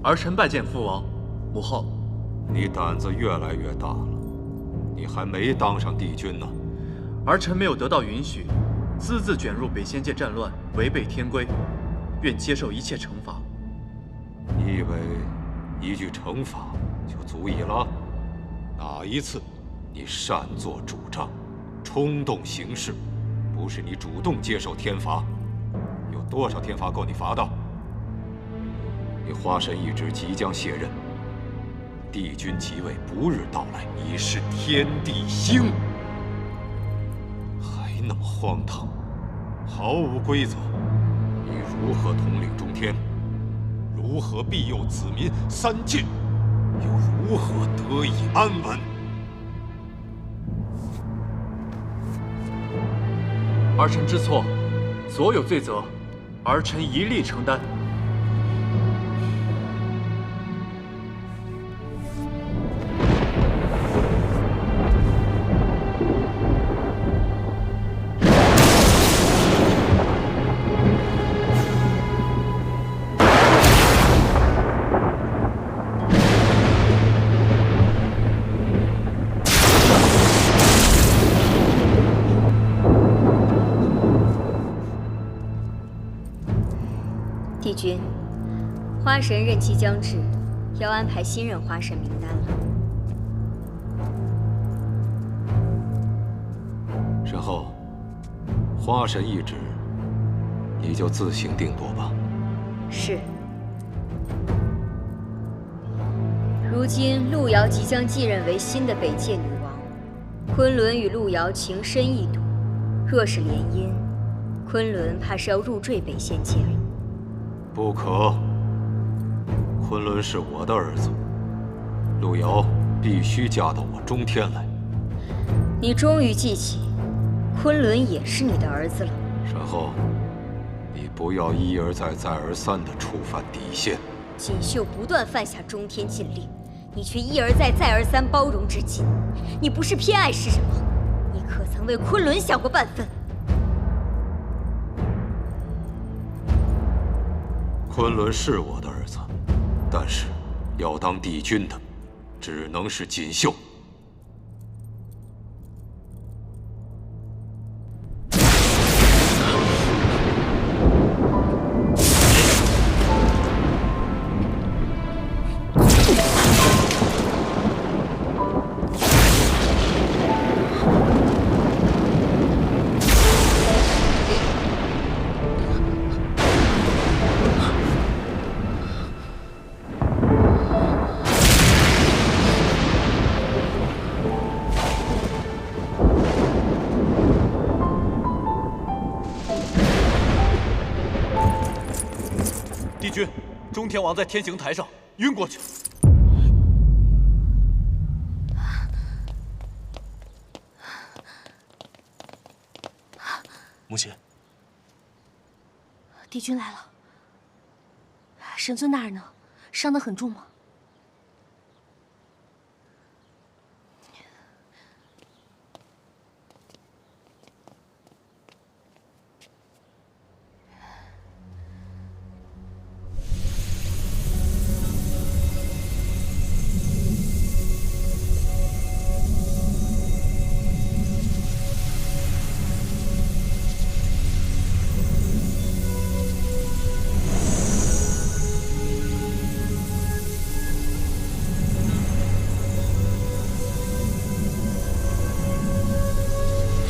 儿臣拜见父王、母后。你胆子越来越大了，你还没当上帝君呢。儿臣没有得到允许，私自卷入北仙界战乱，违背天规，愿接受一切惩罚。你以为一句惩罚就足以了？哪一次你擅作主张，冲动行事，不是你主动接受天罚？有多少天罚够你罚的？你花神一职即将卸任，帝君即位不日到来，你是天地星，还那么荒唐，毫无规则，你如何统领中天？如何庇佑子民三界？又如何得以安稳？儿臣知错，所有罪责，儿臣一力承担。帝君，花神任期将至，要安排新任花神名单了。身后，花神一职，你就自行定夺吧。是。如今路遥即将继任为新的北界女王，昆仑与路遥情深意笃，若是联姻，昆仑怕是要入赘北仙界了。不可，昆仑是我的儿子，路遥必须嫁到我中天来。你终于记起，昆仑也是你的儿子了。身后，你不要一而再、再而三地触犯底线。锦绣不断犯下中天禁令，你却一而再、再而三包容至今。你不是偏爱是什么？你可曾为昆仑想过半分？昆仑是我的儿子，但是要当帝君的，只能是锦绣。帝君，中天王在天刑台上晕过去了。母亲，帝君来了。神尊大人呢？伤得很重吗？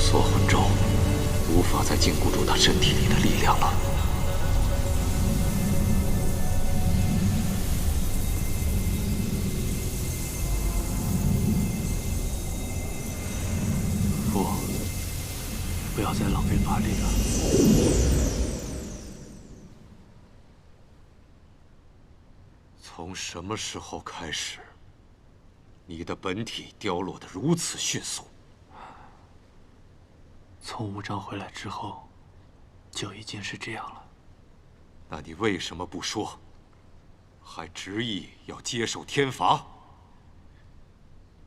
锁魂咒无法再禁锢住他身体里的力量了。父，不要再浪费法力了。从什么时候开始，你的本体凋落得如此迅速？从无章回来之后，就已经是这样了。那你为什么不说？还执意要接受天罚？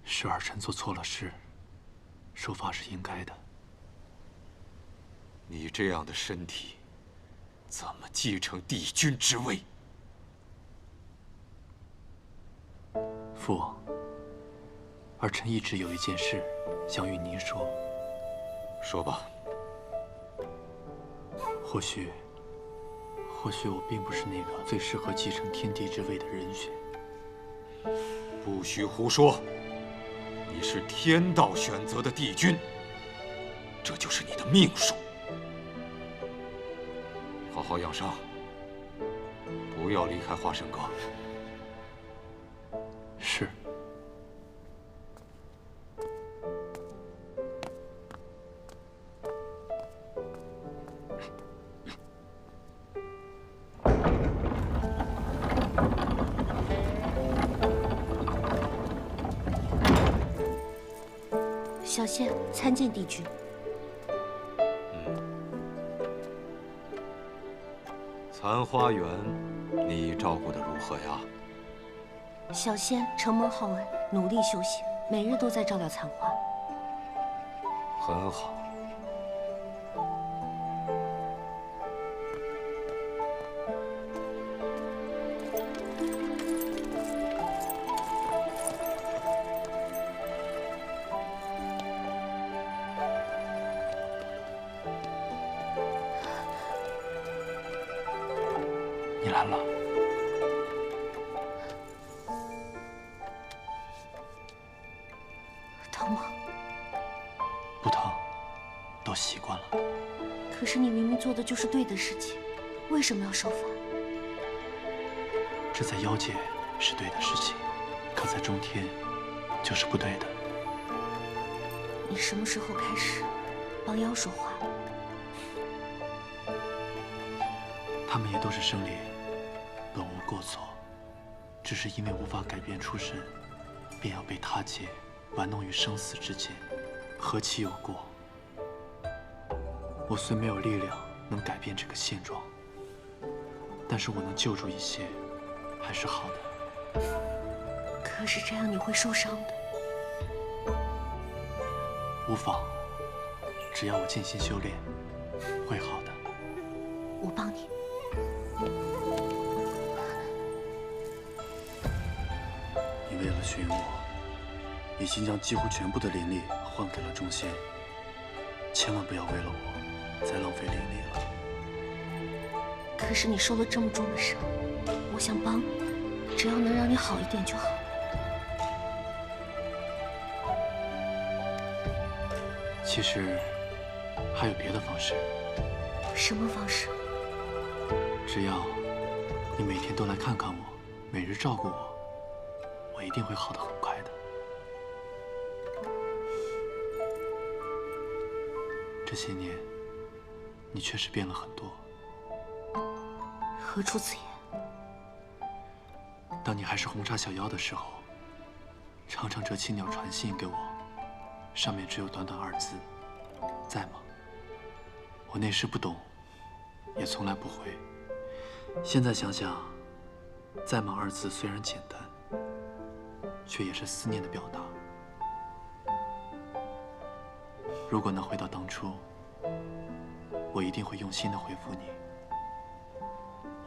是儿臣做错了事，受罚是应该的。你这样的身体，怎么继承帝君之位？父王，儿臣一直有一件事想与您说。说吧。或许我并不是那个最适合继承天帝之位的人选。不许胡说！你是天道选择的帝君，这就是你的命数。好好养伤，不要离开花神阁。是。小仙参见帝君。残花园，你照顾得如何呀？小仙承蒙浩恩，努力修行，每日都在照料残花。很好。你来了。疼吗？不疼，都习惯了。可是你明明做的就是对的事情，为什么要受罚？这在妖界是对的事情，可在中天就是不对的。你什么时候开始帮妖说话了？他们也都是生灵，本无过错，只是因为无法改变出身，便要被他界玩弄于生死之间，何其有过！我虽没有力量能改变这个现状，但是我能救助一些，还是好的。可是这样你会受伤的。无妨，只要我静心修炼，会好的。我帮你。你为了寻我，已经将几乎全部的灵力换给了众仙，千万不要为了我再浪费灵力了。可是你受了这么重的伤，我想帮你，只要能让你好一点就好。其实还有别的方式。什么方式？只要你每天都来看看我，每日照顾我，我一定会好得很快的。这些年，你确实变了很多。何出此言？当你还是红纱小妖的时候，常常折青鸟传信给我，上面只有短短2字：在吗？我那时不懂，也从来不回。现在想想，在吗2字虽然简单，却也是思念的表达。如果能回到当初，我一定会用心的回复你。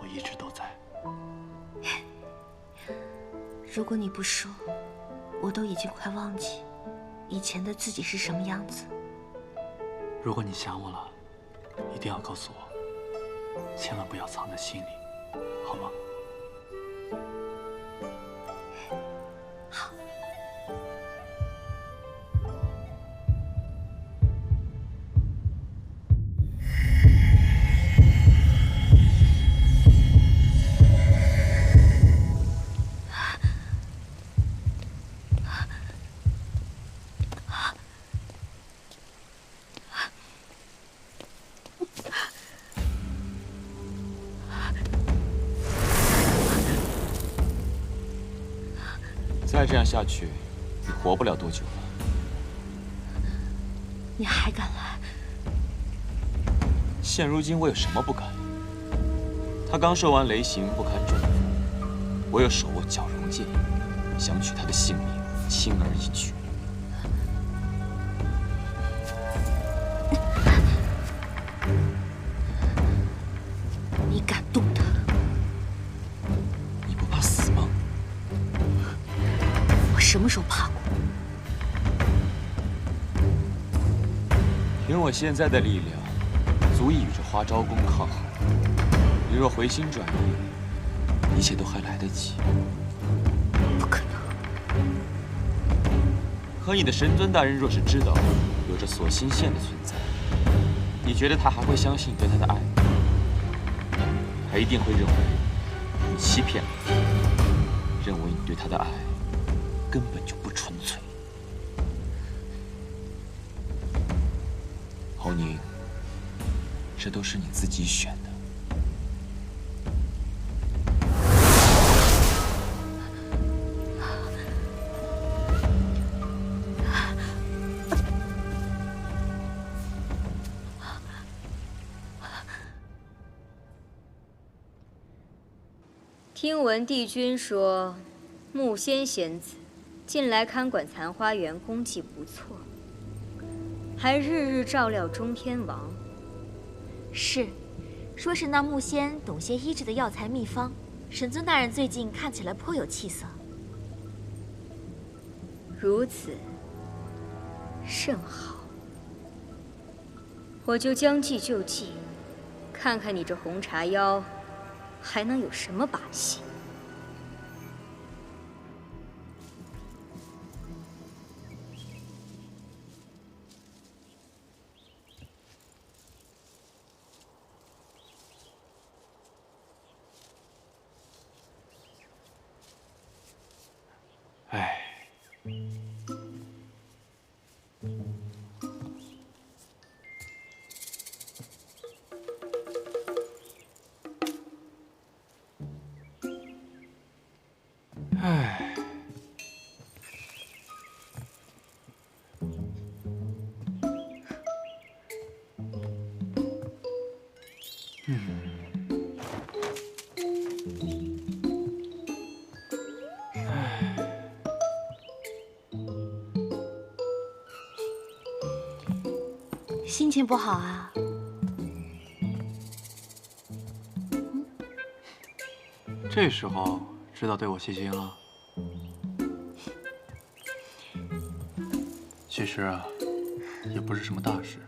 我一直都在。如果你不说，我都已经快忘记以前的自己是什么样子。如果你想我了，一定要告诉我，千万不要藏在心里，好吗？好。再这样下去，你活不了多久了。你还敢来？现如今我有什么不敢？他刚受完雷刑，不堪重负，我又手握绞龙剑，想取他的性命，轻而易举。你敢动他？你不怕死吗？什么时候怕过？凭我现在的力量，足以与这花昭公抗衡。你若回心转意，一切都还来得及。不可能！可你的神尊大人若是知道有着锁心线的存在，你觉得他还会相信你对他的爱吗？他一定会认为你欺骗了他，认为你对他的爱根本就不纯粹。侯宁，这都是你自己选的。听闻帝君说，木仙仙子近来看管残花园功绩不错，还日日照料中天王。是，说是那木仙懂些医治的药材秘方。神尊大人最近看起来颇有气色。如此，甚好。我就将计就计，看看你这红茶妖还能有什么把戏。哎，心情不好啊？这时候知道对我细心了。其实啊，也不是什么大事。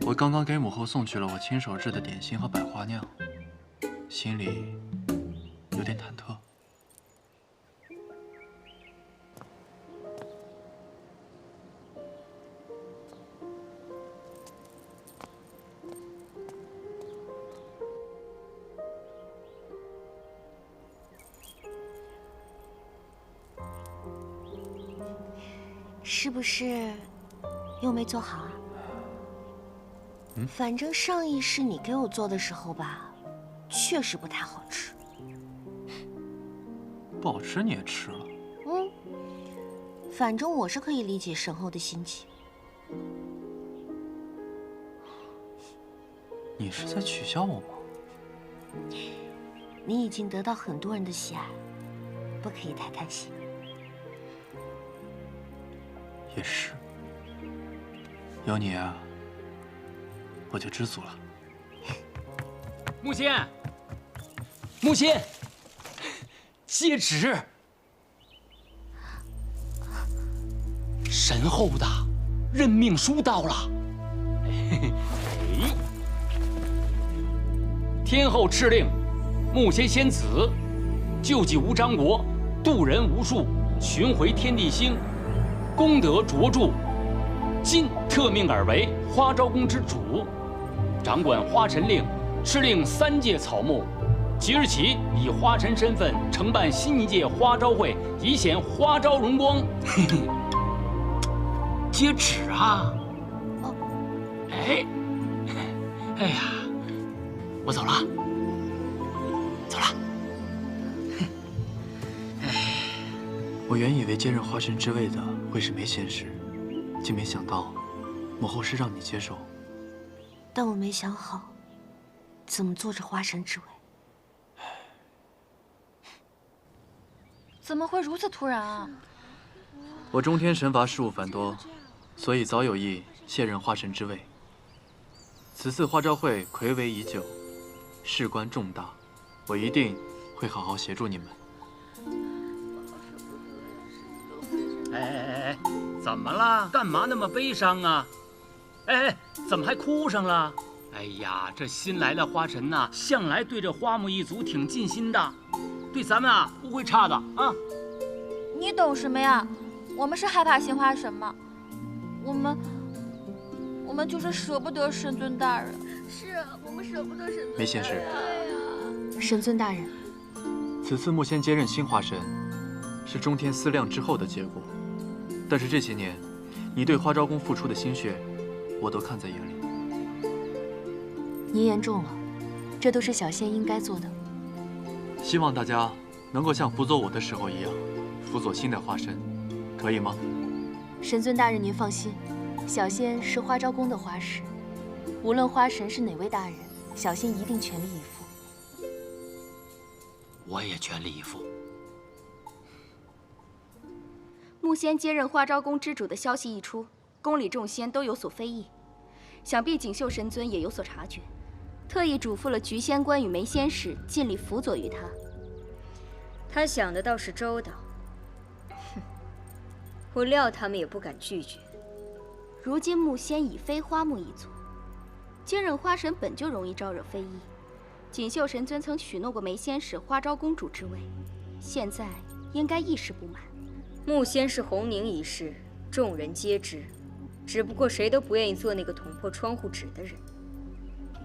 我刚刚给母后送去了我亲手制的点心和百花酿，心里有点忐忑。是不是又没做好啊？反正上一世你给我做的时候吧，确实不太好吃。不好吃你也吃了。反正我是可以理解沈后的心情。你是在取笑我吗？你已经得到很多人的喜爱，不可以太贪心。也是，有你啊，我就知足了。木仙，木仙，接旨。神后的任命书到了。天后敕令，木仙仙子救济无章国，渡人无数，巡回天地星，功德卓著。今特命尔为花昭宫之主，掌管花陈令，敕令3届草木。即日起，以花陈身份承办新一届花昭会，以显花昭荣光。接旨啊！哦，哎呀，我走了，走了。我原以为接任花神之位的会是梅仙师，竟没想到母后是让你接受。但我没想好怎么做这花神之位。怎么会如此突然啊？我中天神罚事务繁多，所以早有意卸任花神之位。此次花昭会睽违已久，事关重大，我一定会好好协助你们。怎么了？干嘛那么悲伤啊？哎，怎么还哭上了？哎呀，这新来的花神呐，向来对这花木一族挺尽心的，对咱们啊不会差的啊。你懂什么呀？我们是害怕新花神吗？我们就是舍不得神尊大人。是啊，我们舍不得神尊大人。梅仙士，对呀。神尊大人，此次木仙接任新花神，是中天思量之后的结果。但是这些年，你对花昭宫付出的心血，我都看在眼里。您言重了，这都是小仙应该做的。希望大家能够像辅佐我的时候一样，辅佐新的花神，可以吗？神尊大人，您放心，小仙是花昭宫的花使，无论花神是哪位大人，小仙一定全力以赴。我也全力以赴。木仙接任花昭宫之主的消息一出，宫里众仙都有所非议，想必锦绣神尊也有所察觉，特意嘱咐了菊仙官与梅仙使尽力辅佐于他。他想的倒是周到。哼，我料他们也不敢拒绝。如今木仙已非花木一族，接任花神本就容易招惹非议。锦绣神尊曾许诺过梅仙使花昭公主之位，现在应该一时不满。木仙是红凝一事，众人皆知，只不过谁都不愿意做那个捅破窗户纸的人。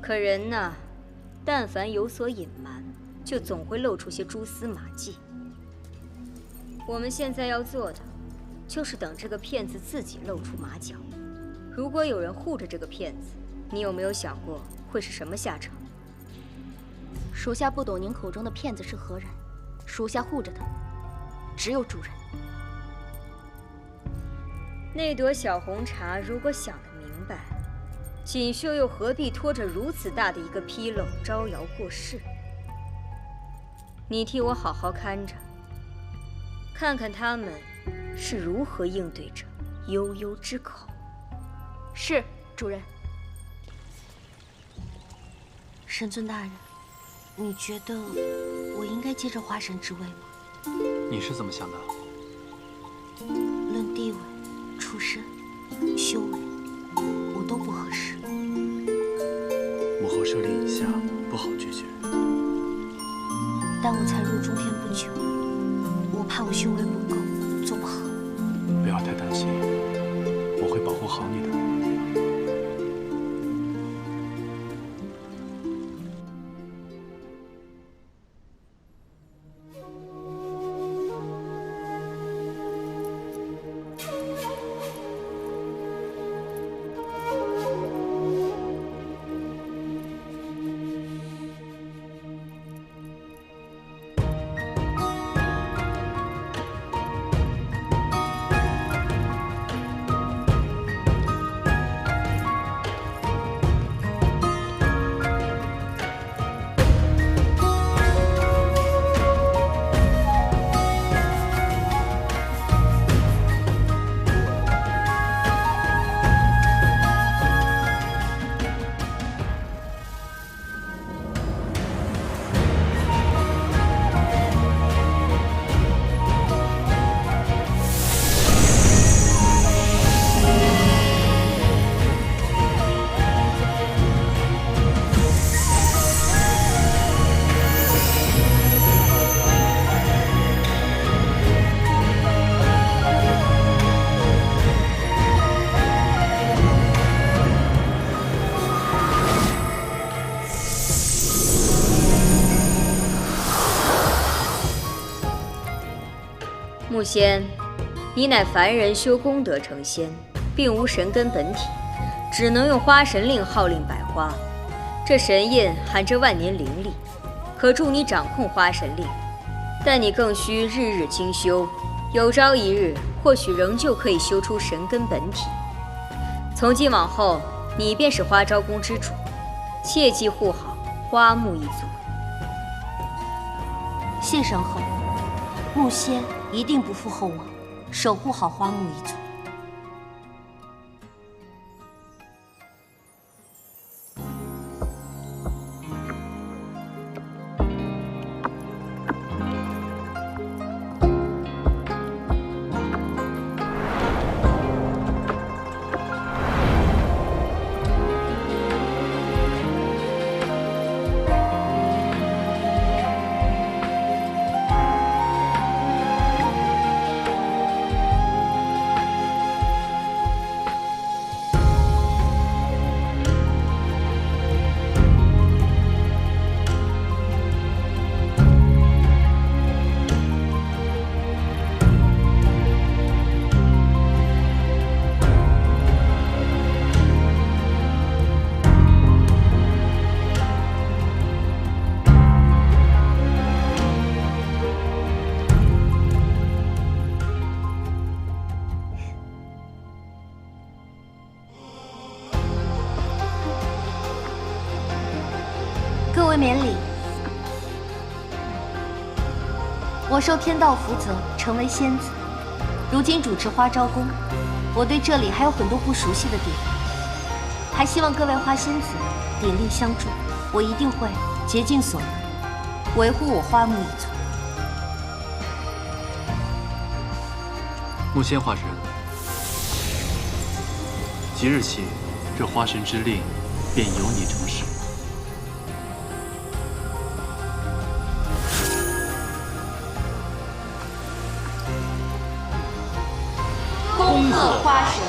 可人呐，但凡有所隐瞒，就总会露出些蛛丝马迹。我们现在要做的，就是等这个骗子自己露出马脚。如果有人护着这个骗子，你有没有想过会是什么下场？属下不懂您口中的骗子是何人，属下护着他，只有主人。那朵小红茶如果想得明白，锦绣又何必拖着如此大的一个纰漏招摇过市？你替我好好看着，看看他们是如何应对着悠悠之口。是，主人。神尊大人，你觉得我应该接着花神之位吗？你是怎么想的？论地位、出身、修为，我都不合适。母后设立以下，不好拒绝。但我才入中天不久，我怕我修为不够，做不好。不要太担心，我会保护好你的。木仙，你乃凡人修功德成仙，并无神根本体，只能用花神令号令百花。这神印含着万年灵力，可助你掌控花神令。但你更需日日精修，有朝一日或许仍旧可以修出神根本体。从今往后，你便是花昭宫之主，切记护好花木一族。谢神后，木仙一定不负厚望，守护好花木一族。免礼。我受天道福泽，成为仙子，如今主持花昭宫，我对这里还有很多不熟悉的地方，还希望各位花仙子鼎力相助，我一定会竭尽所能，维护我花木一族。木仙花神，即日起，这花神之令便由你成事。恭贺花神，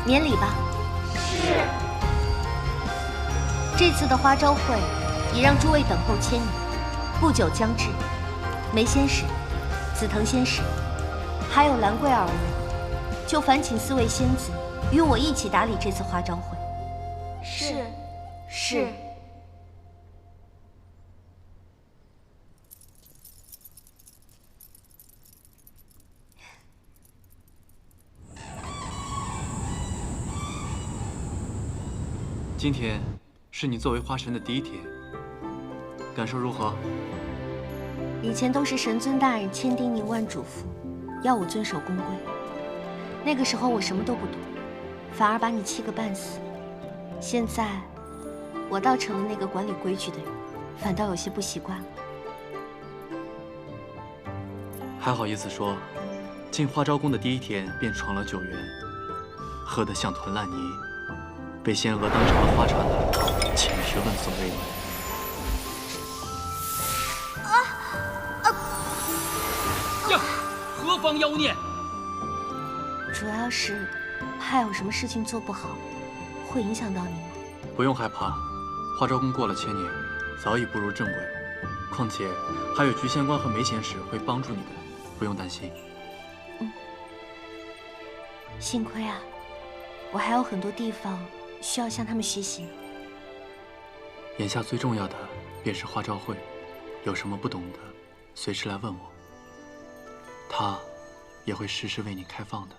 免礼吧。是。这次的花招会已让诸位等候千年，不久将至。梅仙使、紫藤仙使，还有兰桂二人，就烦请4位仙子与我一起打理这次花招会。是。是。今天是你作为花神的第1天，感受如何？以前都是神尊大人千叮咛万嘱咐，要我遵守宫规。那个时候我什么都不懂，反而把你气个半死。现在，我倒成了那个管理规矩的人，反倒有些不习惯了。还好意思说，进花昭宫的第1天便闯了9园，喝得像团烂泥，被仙娥当成了花茶男，请学问所未闻。呀，何方妖孽！主要是怕有什么事情做不好，会影响到你吗？不用害怕，花昭宫过了千年，早已步入正轨。况且还有菊仙官和梅仙使会帮助你的，不用担心。幸亏啊，我还有很多地方需要向他们学习。眼下最重要的便是花招会，有什么不懂的，随时来问我，他也会时时为你开放的。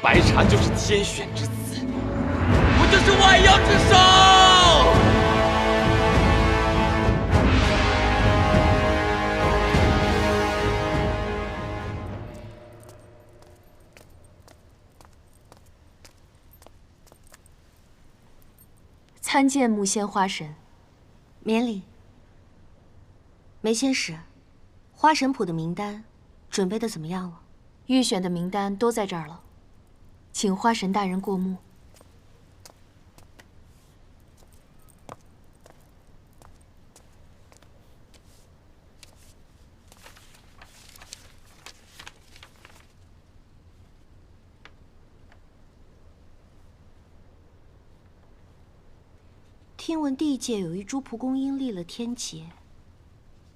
白茶就是天选之子，我就是万妖之首。参见木仙花神。免礼。梅仙使，花神谱的名单准备的怎么样了？预选的名单都在这儿了，请花神大人过目。听闻地界有一株蒲公英立了天劫，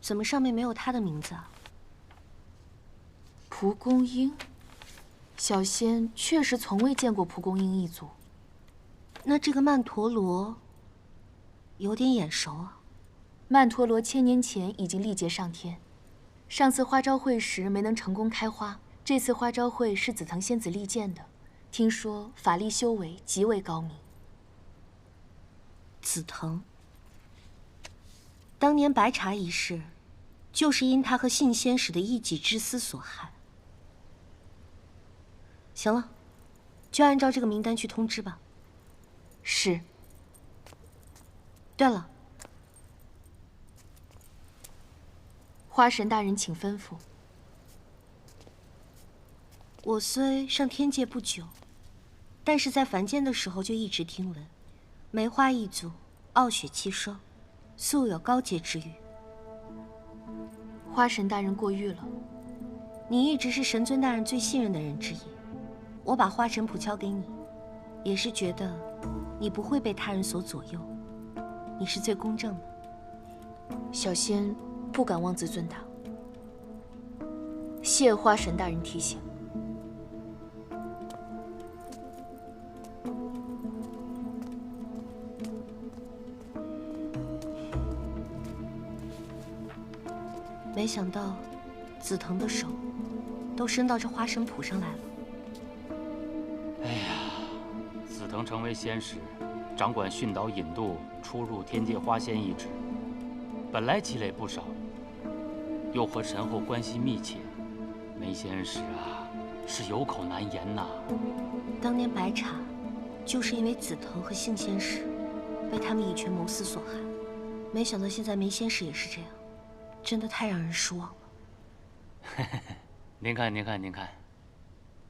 怎么上面没有他的名字啊？蒲公英，小仙确实从未见过蒲公英一族。那这个曼陀罗有点眼熟啊。曼陀罗1000年前已经历劫上天，上次花朝会时没能成功开花，这次花朝会是紫藤仙子力荐的，听说法力修为极为高明。紫藤，当年白茶一事，就是因他和信仙使的一己之私所害。行了，就按照这个名单去通知吧。是。对了，花神大人，请吩咐。我虽上天界不久，但是在凡间的时候就一直听闻，梅花一族傲雪欺霜，素有高洁之誉。花神大人过誉了。你一直是神尊大人最信任的人之一，我把花神谱交给你，也是觉得你不会被他人所左右，你是最公正的。小仙不敢妄自尊大，谢花神大人提醒。没想到紫藤的手都伸到这花神谱上来了。哎呀，紫藤成为仙使，掌管训导引渡出入天界花仙一职，本来积累不少，又和神后关系密切，梅仙使啊是有口难言呐。当年白茶就是因为紫藤和杏仙使被他们以权谋私所害，没想到现在梅仙使也是这样，真的太让人失望了。您看，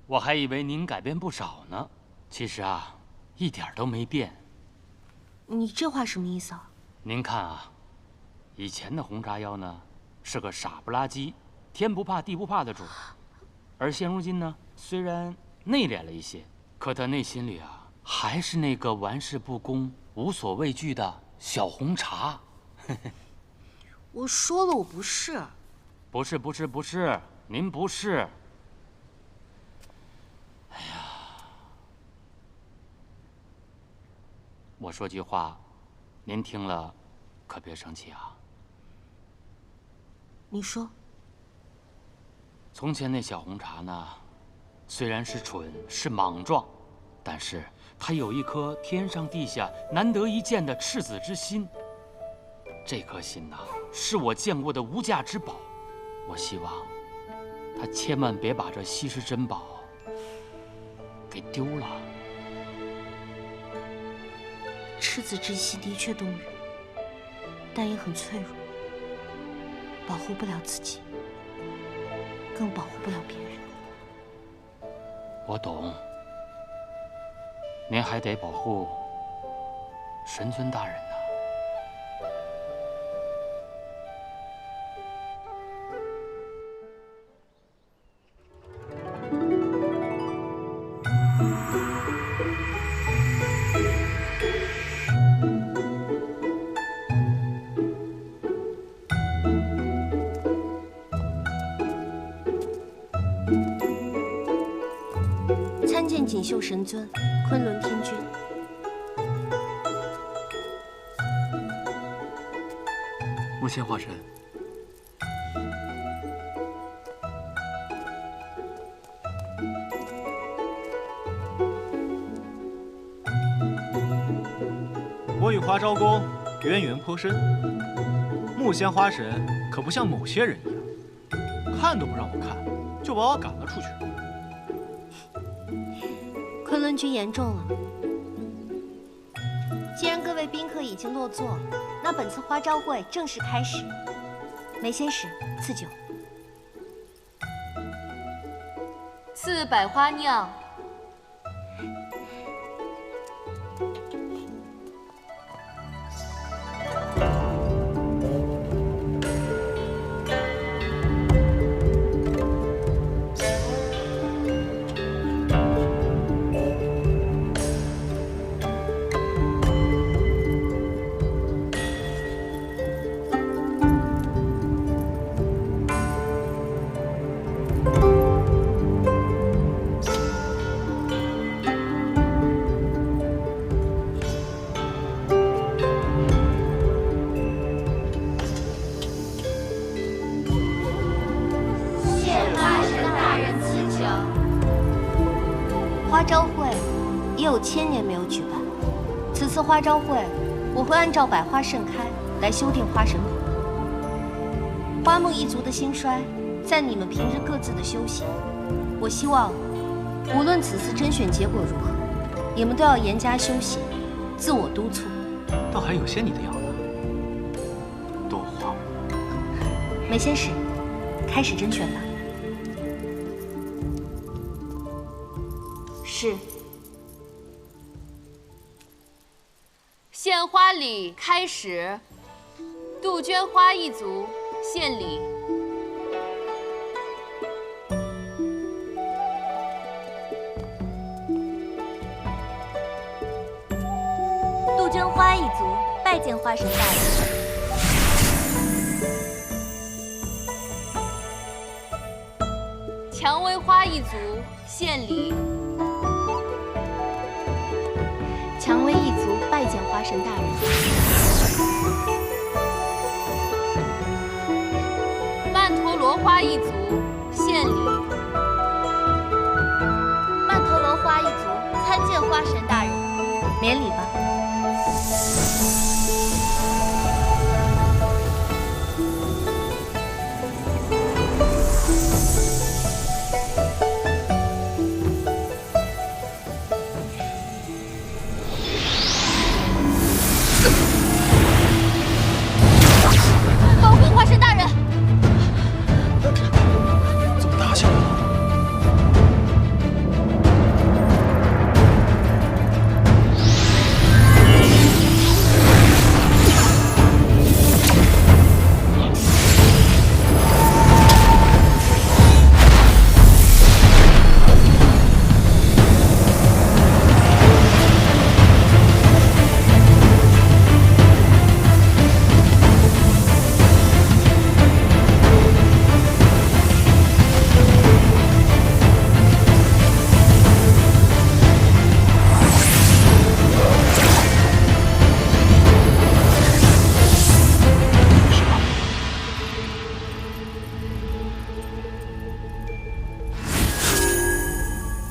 我还以为您改变不少呢，其实啊，一点都没变。你这话什么意思啊？您看啊，以前的红茶妖呢，是个傻不拉几、天不怕地不怕的主，而现如今呢，虽然内敛了一些，可他内心里啊，还是那个玩世不恭、无所畏惧的小红茶。我说了，我不是。不是，您不是。哎呀，我说句话，您听了可别生气啊。你说。从前那小红茶呢，虽然是蠢是莽撞，但是他有一颗天上地下难得一见的赤子之心。这颗心呐，是我见过的无价之宝。我希望他千万别把这稀世珍宝给丢了。赤子之心的确动人，但也很脆弱，保护不了自己，更保护不了别人。我懂，您还得保护神尊大人呢。参见锦绣神尊，昆仑天君。木仙化神，我与花昭公渊源颇深，木仙花神可不像某些人一样，看都不让我看，就把我赶了出去。昆仑君言重了。既然各位宾客已经落座，那本次花朝会正式开始。梅仙使赐酒。赐百花酿。花招会也有1000年没有举办，此次花招会，我会按照百花盛开来修订花神谱。花木一族的兴衰，在你们平日各自的修行。我希望，无论此次甄选结果如何，你们都要严加修行，自我督促。倒还有些你的样子。多花，梅仙使，开始甄选吧。是。献花礼开始，杜鹃花一族献礼。杜鹃花一族拜见花神大人。蔷薇花一族献礼。蔷薇一族拜见花神大人。曼陀罗花一族献礼。曼陀罗花一族参见花神大人。免礼吧。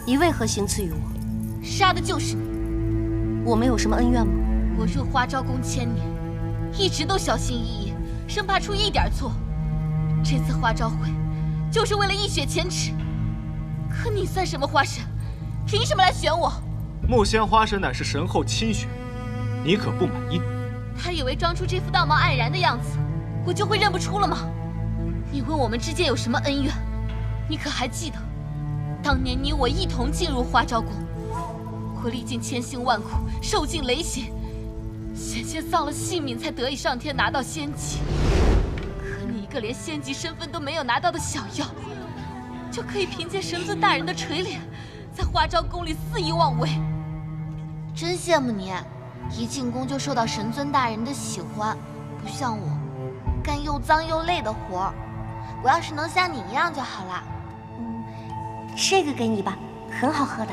你为何行刺于我？杀的就是你。我们有什么恩怨吗？我入花昭宫1000年，一直都小心翼翼，生怕出一点错。这次花招会，就是为了一雪前耻。可你算什么花神？凭什么来选我？木仙花神乃是神后亲选，你可不满意？他以为装出这副道貌岸然的样子，我就会认不出了吗？你问我们之间有什么恩怨，你可还记得？当年你我一同进入花昭宫，我历尽千辛万苦，受尽雷刑，险些丧了性命，才得以上天拿到仙级。可你一个连仙级身份都没有拿到的小妖，就可以凭借神尊大人的垂怜，在花昭宫里肆意妄为。真羡慕你，一进宫就受到神尊大人的喜欢，不像我，干又脏又累的活儿。我要是能像你一样就好了。这个给你吧，很好喝的。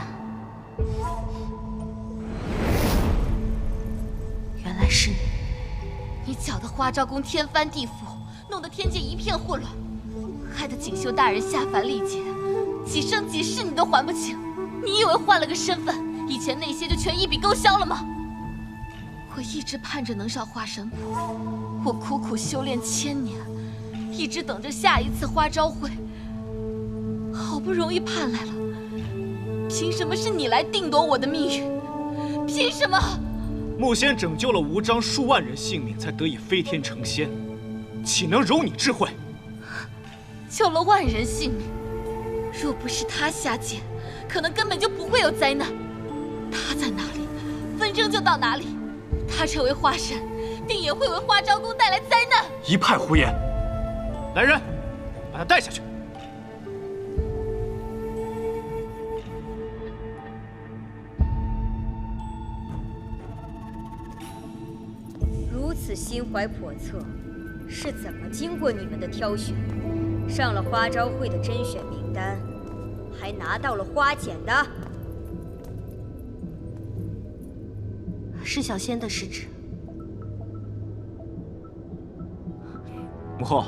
原来是你！你搅得花昭宫天翻地覆，弄得天界一片混乱，害得锦绣大人下凡历劫，几生几世你都还不清。你以为换了个身份，以前那些就全一笔勾销了吗？我一直盼着能上花神谱，我苦苦修炼1000年，一直等着下一次花招会。好不容易盼来了，凭什么是你来定夺我的命运？凭什么？木仙拯救了无章数万人性命，才得以飞天成仙，岂能容你智慧？救了万人性命，若不是他下界，可能根本就不会有灾难。他在哪里，纷争就到哪里。他成为花神，定也会为花昭宫带来灾难。一派胡言！来人，把他带下去。如此心怀叵测，是怎么经过你们的挑选，上了花招会的甄选名单，还拿到了花剪的？是小仙的失职。母后，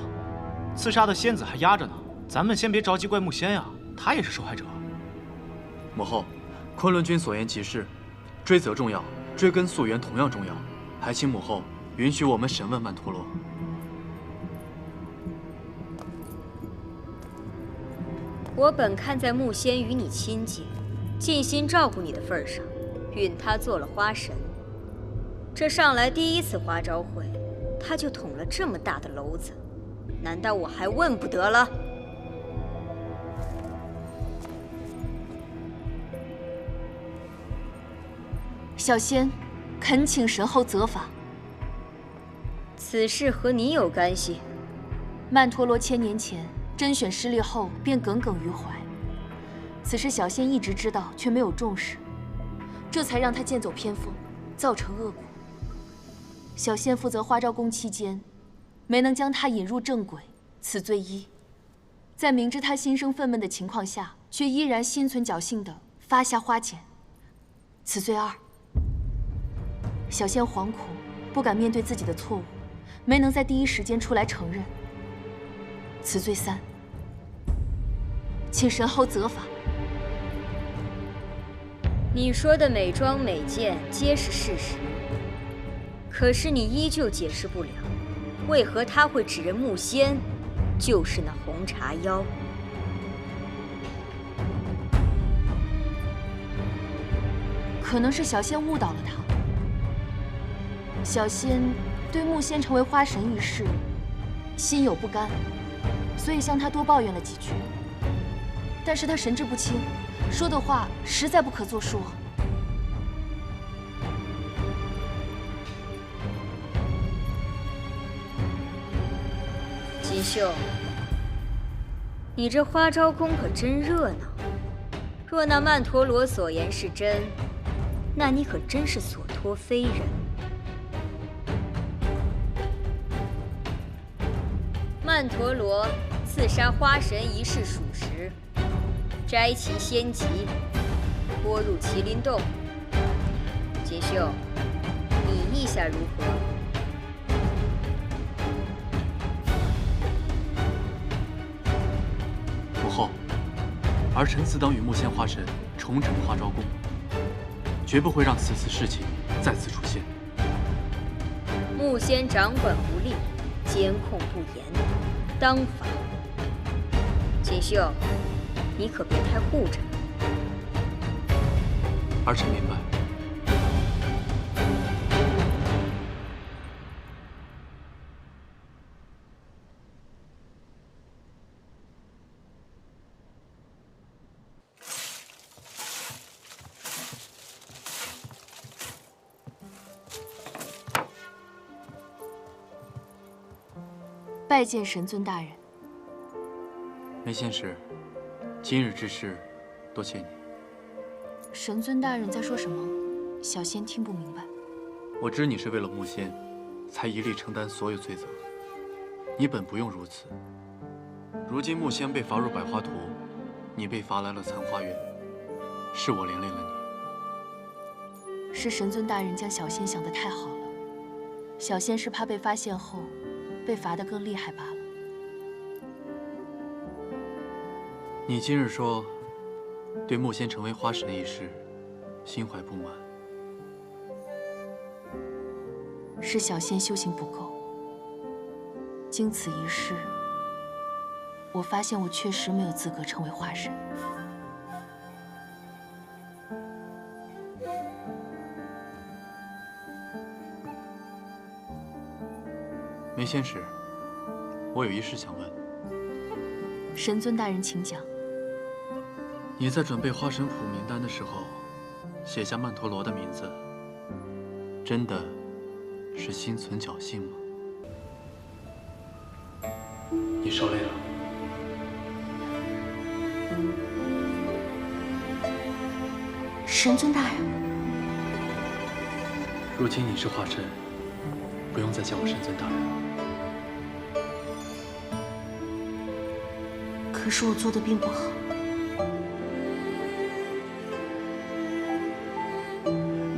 刺杀的仙子还压着呢，咱们先别着急怪木仙呀，他也是受害者。母后，昆仑君所言极是，追责重要，追根溯源同样重要。还请母后允许我们审问曼陀罗。我本看在木仙与你亲近，尽心照顾你的份上，允他做了花神。这上来第一次花招会，他就捅了这么大的篓子，难道我还问不得了？小仙恳请神后责罚。此事和你有干系？曼陀罗1000年前甄选失利后便耿耿于怀，此事小仙一直知道，却没有重视，这才让他剑走偏锋，造成恶果。小仙负责花招宫期间，没能将他引入正轨，此罪一；在明知他心生愤懑的情况下，却依然心存侥幸地发下花锏，此罪二。小仙惶恐，不敢面对自己的错误，没能在第一时间出来承认，此罪三。请神后责罚。你说的美妆美剑皆是事实，可是你依旧解释不了，为何他会指认木仙就是那红茶妖？可能是小仙误导了他。小仙对木仙成为花神一事心有不甘，所以向他多抱怨了几句。但是他神志不清，说的话实在不可作数。锦绣，你这花招宫可真热闹。若那曼陀罗所言是真，那你可真是所托非人。曼陀罗刺杀花神一事属实，摘其仙籍，拨入麒麟洞。锦绣，你意下如何？母后，儿臣自当与木仙花神重整花招宫，绝不会让此次事情再次出现。木仙掌管不力，监控不严，当罚。锦绣，你可别太护着。儿臣明白。拜见神尊大人。梅仙使，今日之事，多谢你。神尊大人在说什么？小仙听不明白。我知你是为了木仙，才一力承担所有罪责。你本不用如此。如今木仙被罚入百花图，你被罚来了残花院，是我连累了你。是神尊大人将小仙想得太好了。小仙是怕被发现后，被罚得更厉害罢了。你今日说，对木仙成为花神一事，心怀不满。是小仙修行不够。经此一事，我发现我确实没有资格成为花神。梅仙使，我有一事想问。神尊大人，请讲。你在准备花神谱名单的时候，写下曼陀罗的名字，真的是心存侥幸吗？你受累了。神尊大人，如今你是花神，不用再叫我神尊大人了。可是我做的并不好。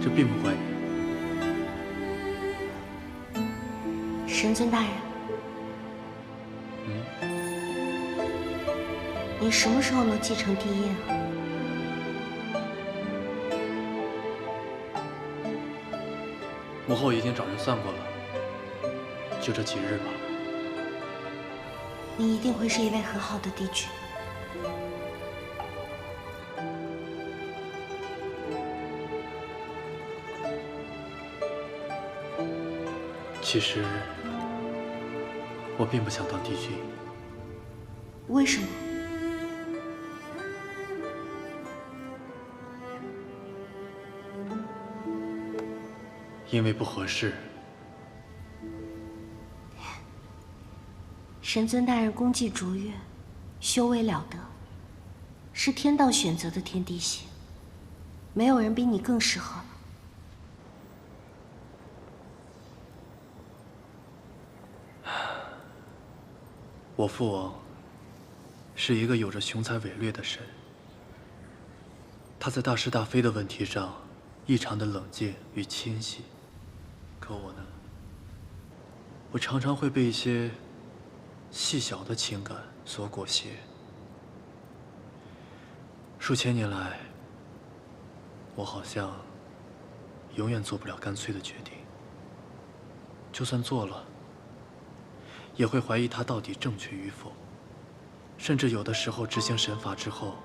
这并不怪你。神尊大人，你什么时候能继承帝业啊？母后已经找人算过了，就这几日吧。你一定会是一位很好的帝君。其实，我并不想当帝君。为什么？因为不合适。神尊大人功绩卓越，修为了得，是天道选择的天地星，没有人比你更适合了。我父王是一个有着雄才伟略的神，他在大是大非的问题上异常的冷静与清晰。可我呢，我常常会被一些细小的情感所裹挟。数千年来，我好像永远做不了干脆的决定，就算做了，也会怀疑它到底正确与否，甚至有的时候执行神法之后，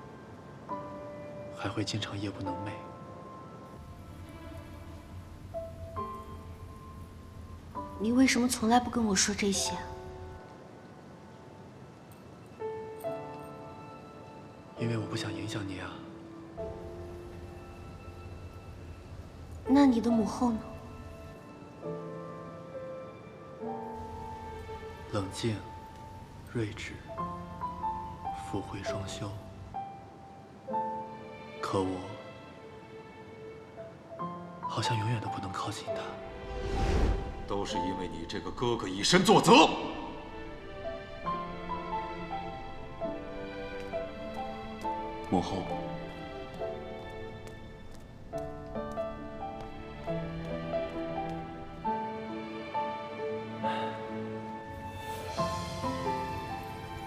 还会经常夜不能寐。你为什么从来不跟我说这些？因为我不想影响你啊。那你的母后呢？冷静、睿智、福慧双修。可我好像永远都不能靠近他。都是因为你这个哥哥以身作则。母后，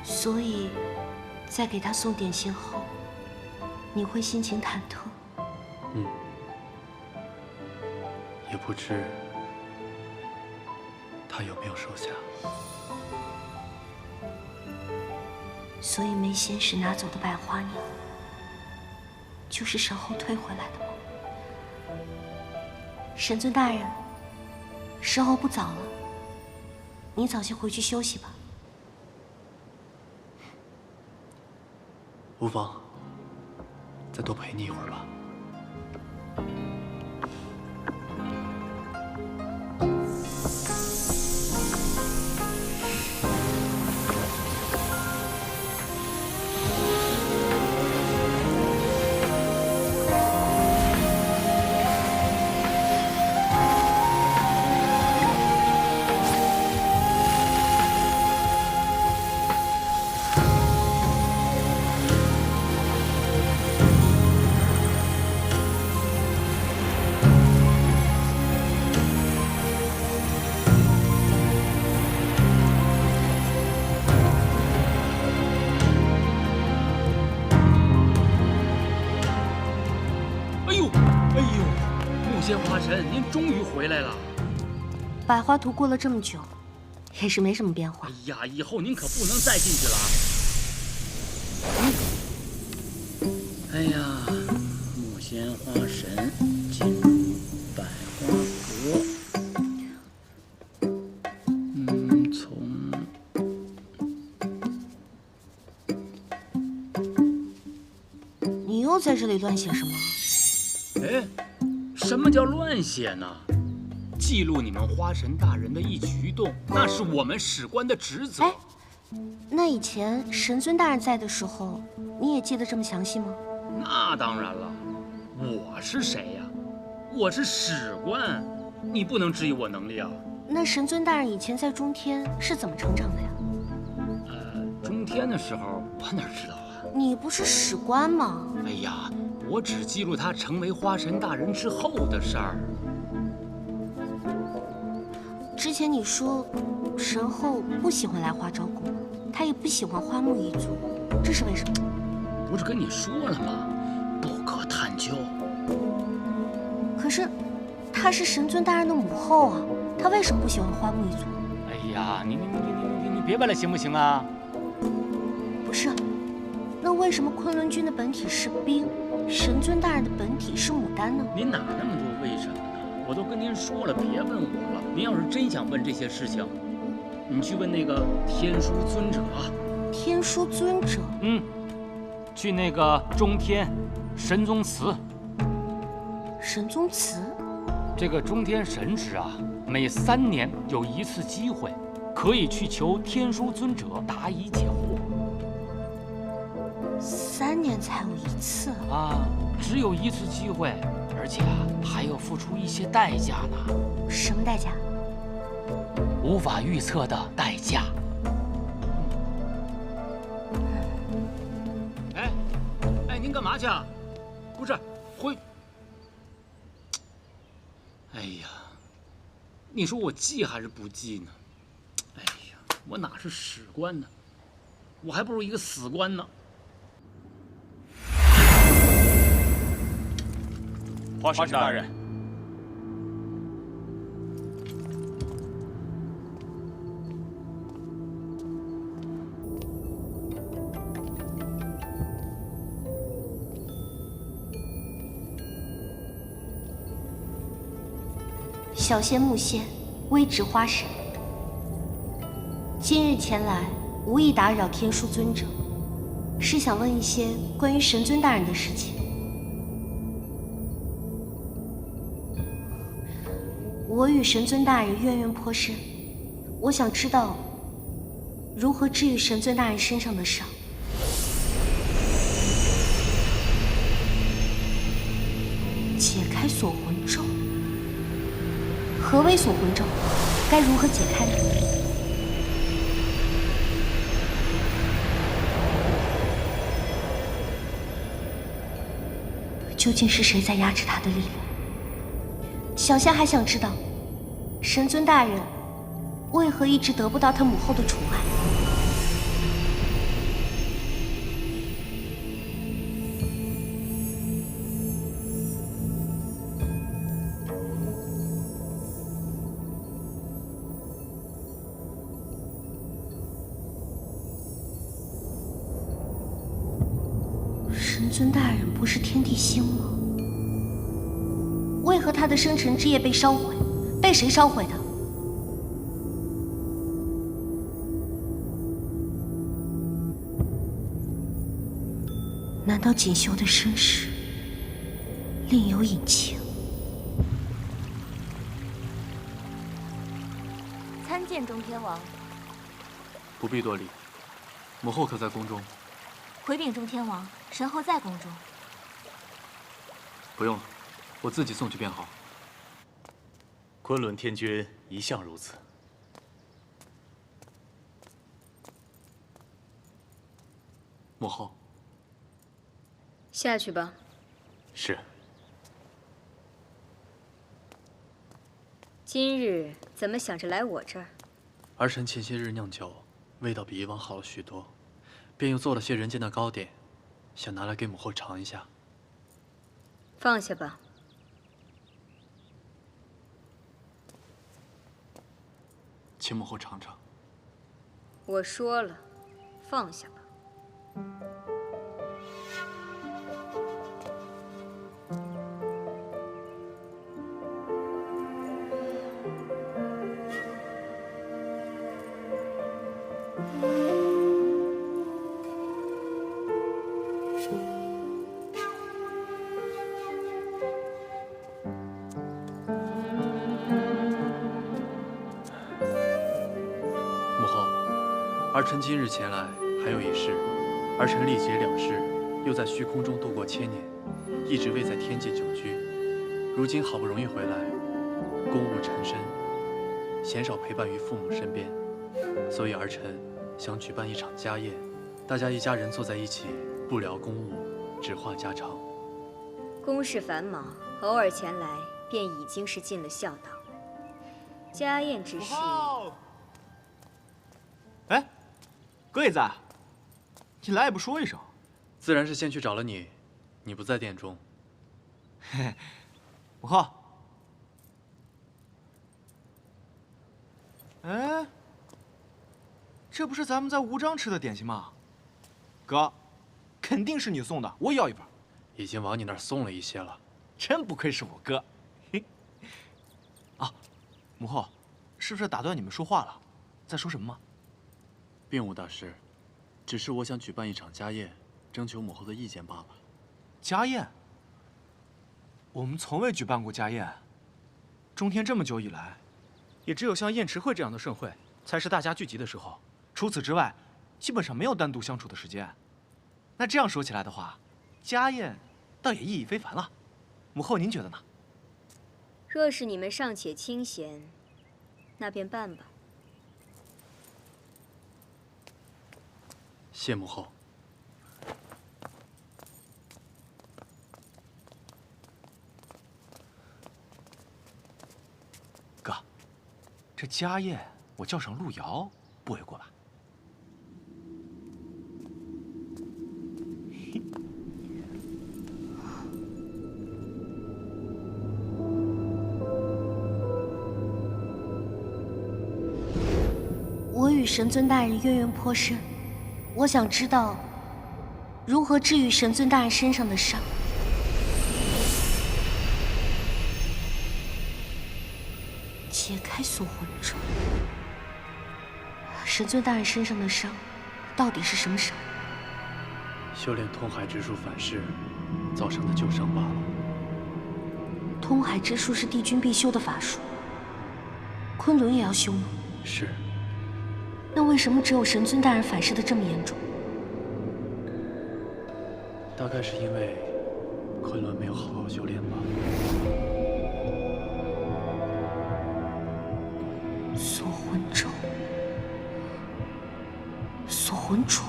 所以，在给他送点心后，你会心情忐忑。也不知他有没有收下。所以梅仙使拿走的百花鸟，就是神后退回来的吗？神尊大人，时候不早了，你早些回去休息吧。无妨，再多陪你一会儿吧。您终于回来了。百花图过了这么久，也是没什么变化。哎呀，以后您可不能再进去了。哎呀，木仙花神进入百花阁。你又在这里乱写什么？哎，什么叫乱写呢？记录你们花神大人的一举一动，那是我们史官的职责。哎，那以前神尊大人在的时候，你也记得这么详细吗？那当然了，我是谁呀？我是史官，你不能质疑我能力啊。那神尊大人以前在中天是怎么成长的呀？中天的时候我哪知道啊？你不是史官吗？哎呀，我只记录他成为花神大人之后的事儿。之前你说神后不喜欢来花昭宫，他也不喜欢花木一族，这是为什么？不是跟你说了吗？不可探究。可是她是神尊大人的母后啊，她为什么不喜欢花木一族？哎呀，你别问了行不行啊？不是，那为什么昆仑君的本体是冰，神尊大人的本体是牡丹呢？您哪那么多为什么呢？我都跟您说了，别问我了。您要是真想问这些事情，你去问那个天枢尊者。天枢尊者？去那个中天神宗祠。神宗祠？这个中天神职啊，每3年有1次机会，可以去求天枢尊者答疑解惑。3年才有1次啊，只有1次机会，而且啊还要付出一些代价呢。什么代价？无法预测的代价。哎，您干嘛去啊？不是，回。哎呀，你说我记还是不记呢？哎呀，我哪是史官呢？我还不如一个死官呢。花神大人，小仙木仙，微职花神。今日前来，无意打扰天枢尊者，是想问一些关于神尊大人的事情。我与神尊大人渊源颇深，我想知道如何治愈神尊大人身上的伤。解开锁魂咒？何为锁魂咒？该如何解开呢？究竟是谁在压制他的力量？小仙还想知道，神尊大人为何一直得不到他母后的宠爱？神尊大人不是天地星吗？为何他的生辰之夜被烧毁？被谁烧毁的？难道锦绣的身世另有隐情？参见中天王。不必多礼，母后可在宫中？回禀中天王，神后在宫中。不用了，我自己送去便好。昆仑天君一向如此。母后，下去吧。是。今日怎么想着来我这儿？儿臣前些日酿酒，味道比以往好了许多，便又做了些人间的糕点，想拿来给母后尝一下。放下吧。请母后尝尝。我说了，放下吧。儿臣今日前来，还有一事。儿臣历劫2世，又在虚空中度过千年，一直未在天界久居。如今好不容易回来，公务缠身，鲜少陪伴于父母身边，所以儿臣想举办一场家宴，大家一家人坐在一起，不聊公务，只话家常。公事繁忙，偶尔前来便已经是尽了孝道。家宴之事，哎，哥也在，你来也不说一声。自然是先去找了你，你不在殿中。嘿，母后，哎，这不是咱们在吴章吃的点心吗？哥，肯定是你送的，我也要一份。已经往你那儿送了一些了。真不愧是我哥。嘿，啊，母后，是不是打断你们说话了？在说什么吗？并无大事，只是我想举办一场家宴，征求母后的意见罢了。家宴？我们从未举办过家宴。中天这么久以来，也只有像宴池会这样的盛会，才是大家聚集的时候。除此之外，基本上没有单独相处的时间。那这样说起来的话，家宴倒也意义非凡了。母后，您觉得呢？若是你们尚且清闲，那便办吧。谢母后。哥，这家宴我叫上路遥，不为过吧？我与神尊大人渊源颇深，我想知道如何治愈神尊大人身上的伤。解开锁魂咒。神尊大人身上的伤，到底是什么伤？修炼通海之术反噬造成的旧伤罢了。通海之术是帝君必修的法术，昆仑也要修吗？是。那为什么只有神尊大人反噬的这么严重？大概是因为昆仑没有好好修炼吧。锁魂咒，锁魂镯。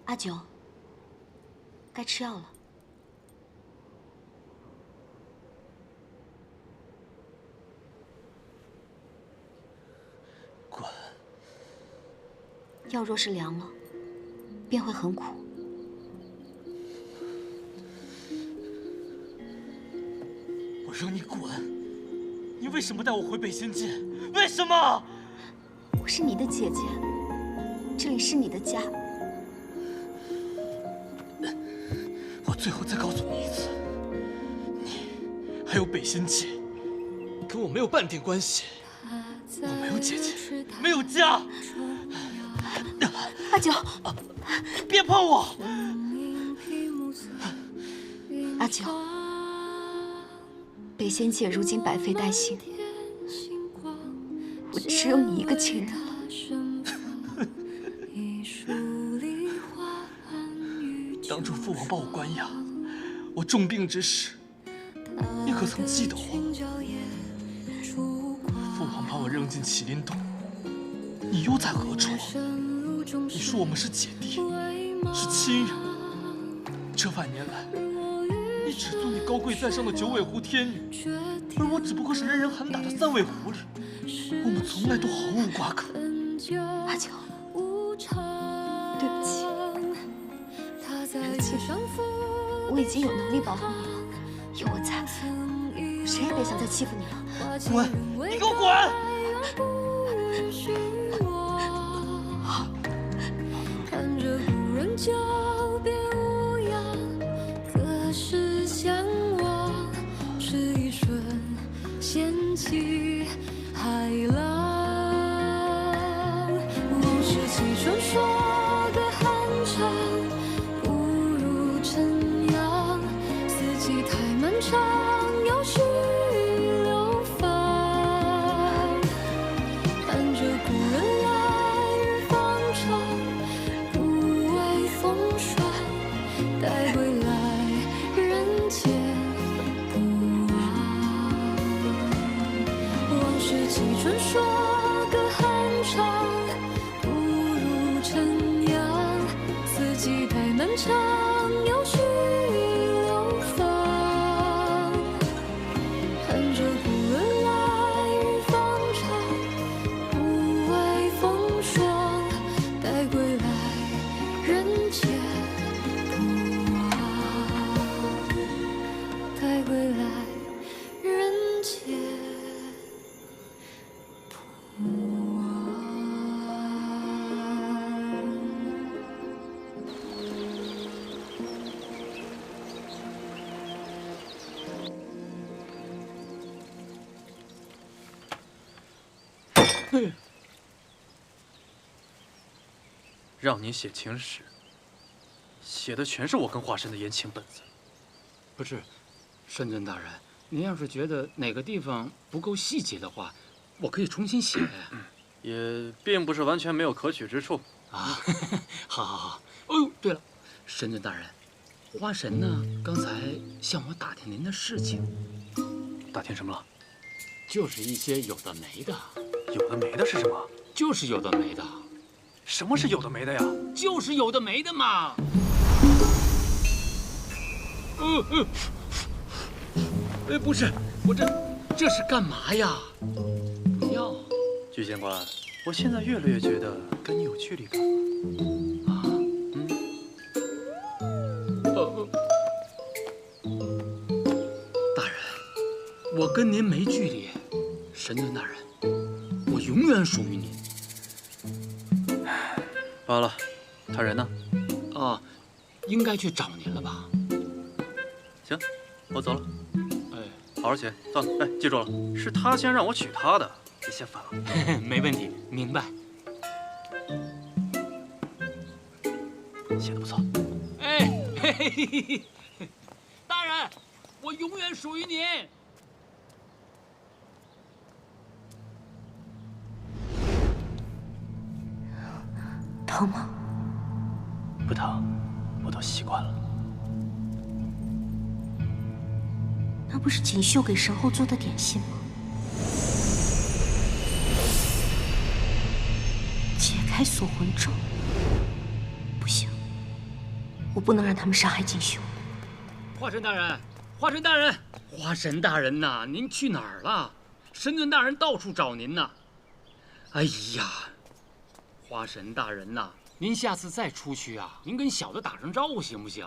阿九，该吃药了。滚！药若是凉了，便会很苦。我让你滚！你为什么带我回北仙界？为什么？我是你的姐姐，这里是你的家。我最后再告诉你一次，你还有北仙界，跟我没有半点关系。我没有姐姐，没有家。阿九，别碰我！阿九，北仙界如今百废待兴，我只有你一个亲人了。当初父王把我关押，我重病之时，你可曾记得我？父王把我扔进麒麟洞，你又在何处？你说我们是姐弟，是亲人。这万年来，你只做你高贵在上的九尾狐天女，而我只不过是人人喊打的三尾狐狸。我们从来都毫无瓜葛。阿九，对不起。如今我已经有能力保护你了，有我在，谁也别想再欺负你了。滚！你给我滚！看着故人久别无恙，隔世相望，是一瞬掀起海浪。往事几传说的酣畅，不如尘扬。四季太漫长，有序流芳。看着故人来日方长，不畏风霜，待归来人间不忘。往事几传说隔酣畅，不如尘让你写情史，写的全是我跟华神的言情本子。不是，神尊大人，您要是觉得哪个地方不够细节的话，我可以重新写。也并不是完全没有可取之处啊。好好好。哦呦，对了，神尊大人，花神呢？刚才向我打听您的事情。打听什么了？就是一些有的没的。有的没的是什么？就是有的没的。什么是有的没的呀？就是有的没的嘛。不是，我这是干嘛呀？不要。居县官，我现在越来越觉得跟你有距离感了。啊？大人，我跟您没距离。神尊大人，我永远属于您。罢了，他人呢？啊，应该去找您了吧？行，我走了。哎，好好写，走。哎，记住了，是他先让我娶她的，别嫌烦了。没问题，明白。写的不错。哎，嘿嘿嘿嘿，大人，我永远属于您。疼吗？不疼，我都习惯了。那不是锦绣给神后做的点心吗？解开锁魂咒？不行，我不能让他们伤害锦绣。花神大人，花神大人，花神大人呐，您去哪儿了？神尊大人到处找您呢。哎呀！花神大人呐，您下次再出去啊，您跟小的打声招呼行不行？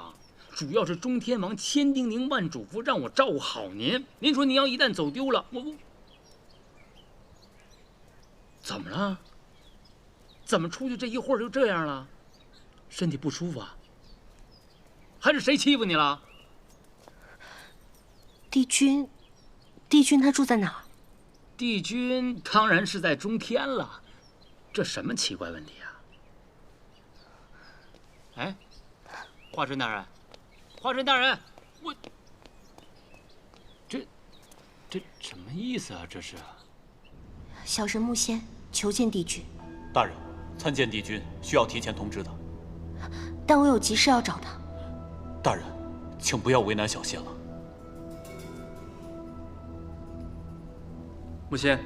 主要是中天王千叮咛万嘱咐，让我照顾好您。您说您要一旦走丢了，我怎么了？怎么出去这一会儿就这样了？身体不舒服啊？还是谁欺负你了？帝君他住在哪儿？帝君当然是在中天了。这什么奇怪问题啊！哎，花神大人，花神大人，我这什么意思啊？这是小神木仙求见帝君。大人，参见帝君需要提前通知的。但我有急事要找他。大人，请不要为难小仙了。木仙，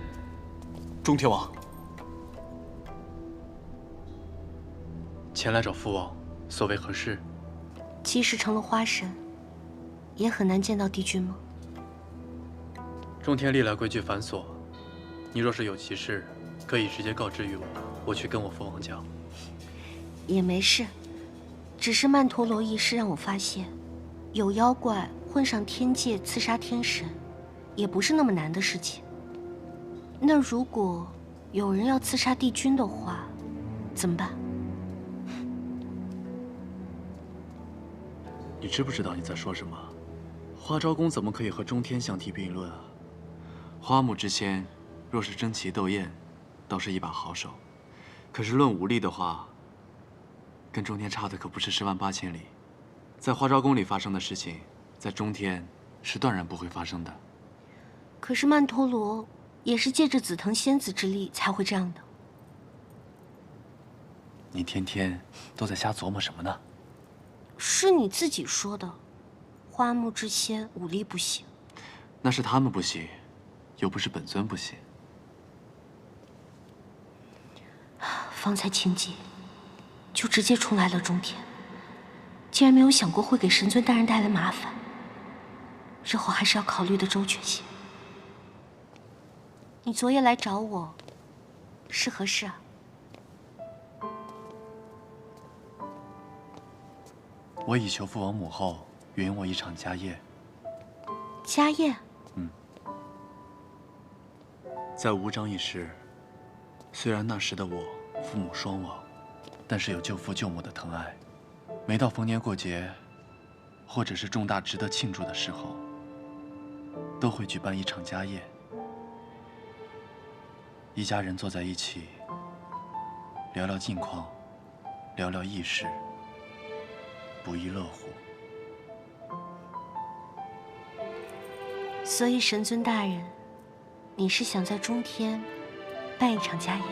中天王。前来找父王，所谓何事？即使成了花神，也很难见到帝君吗？中天历来规矩繁琐，你若是有急事，可以直接告知于我，我去跟我父王讲。也没事，只是曼陀罗一事让我发现，有妖怪混上天界刺杀天神，也不是那么难的事情。那如果有人要刺杀帝君的话，怎么办？你知不知道你在说什么？花昭公怎么可以和中天相提并论啊？花木之仙，若是争奇斗艳，倒是一把好手；可是论武力的话，跟中天差的可不是10万8千里。在花昭宫里发生的事情，在中天是断然不会发生的。可是曼陀罗也是借着紫藤仙子之力才会这样的。你天天都在瞎琢磨什么呢？是你自己说的，花木之仙武力不行。那是他们不行，又不是本尊不行。方才情急，就直接冲来了中天，竟然没有想过会给神尊大人带来麻烦。日后还是要考虑的周全些。你昨夜来找我，是何事啊？我已求父王母后允我一场家业。家业？在无章一事，虽然那时的我父母双亡，但是有救父救母的疼爱。每到逢年过节，或者是重大值得庆祝的时候，都会举办一场家宴。一家人坐在一起，聊聊近况，聊聊轶事，不亦乐乎。所以神尊大人，你是想在中天办一场家宴？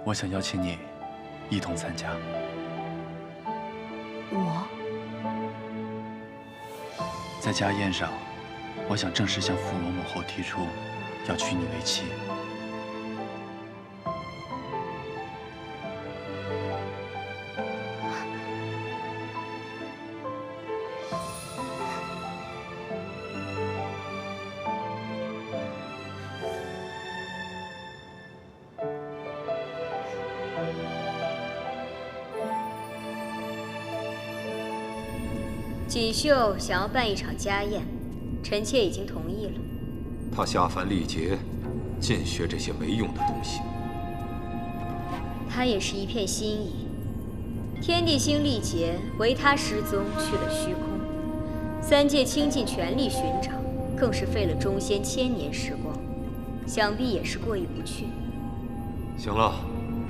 我想邀请你一同参加。我在家宴上，我想正式向父罗母后提出要娶你为妻。锦绣想要办一场家宴，臣妾已经同意了。他下凡历劫，尽学这些没用的东西。他也是一片心意。天地星历劫，唯他失踪去了虚空。三界倾尽全力寻找，更是费了诛仙1000年时光，想必也是过意不去。行了，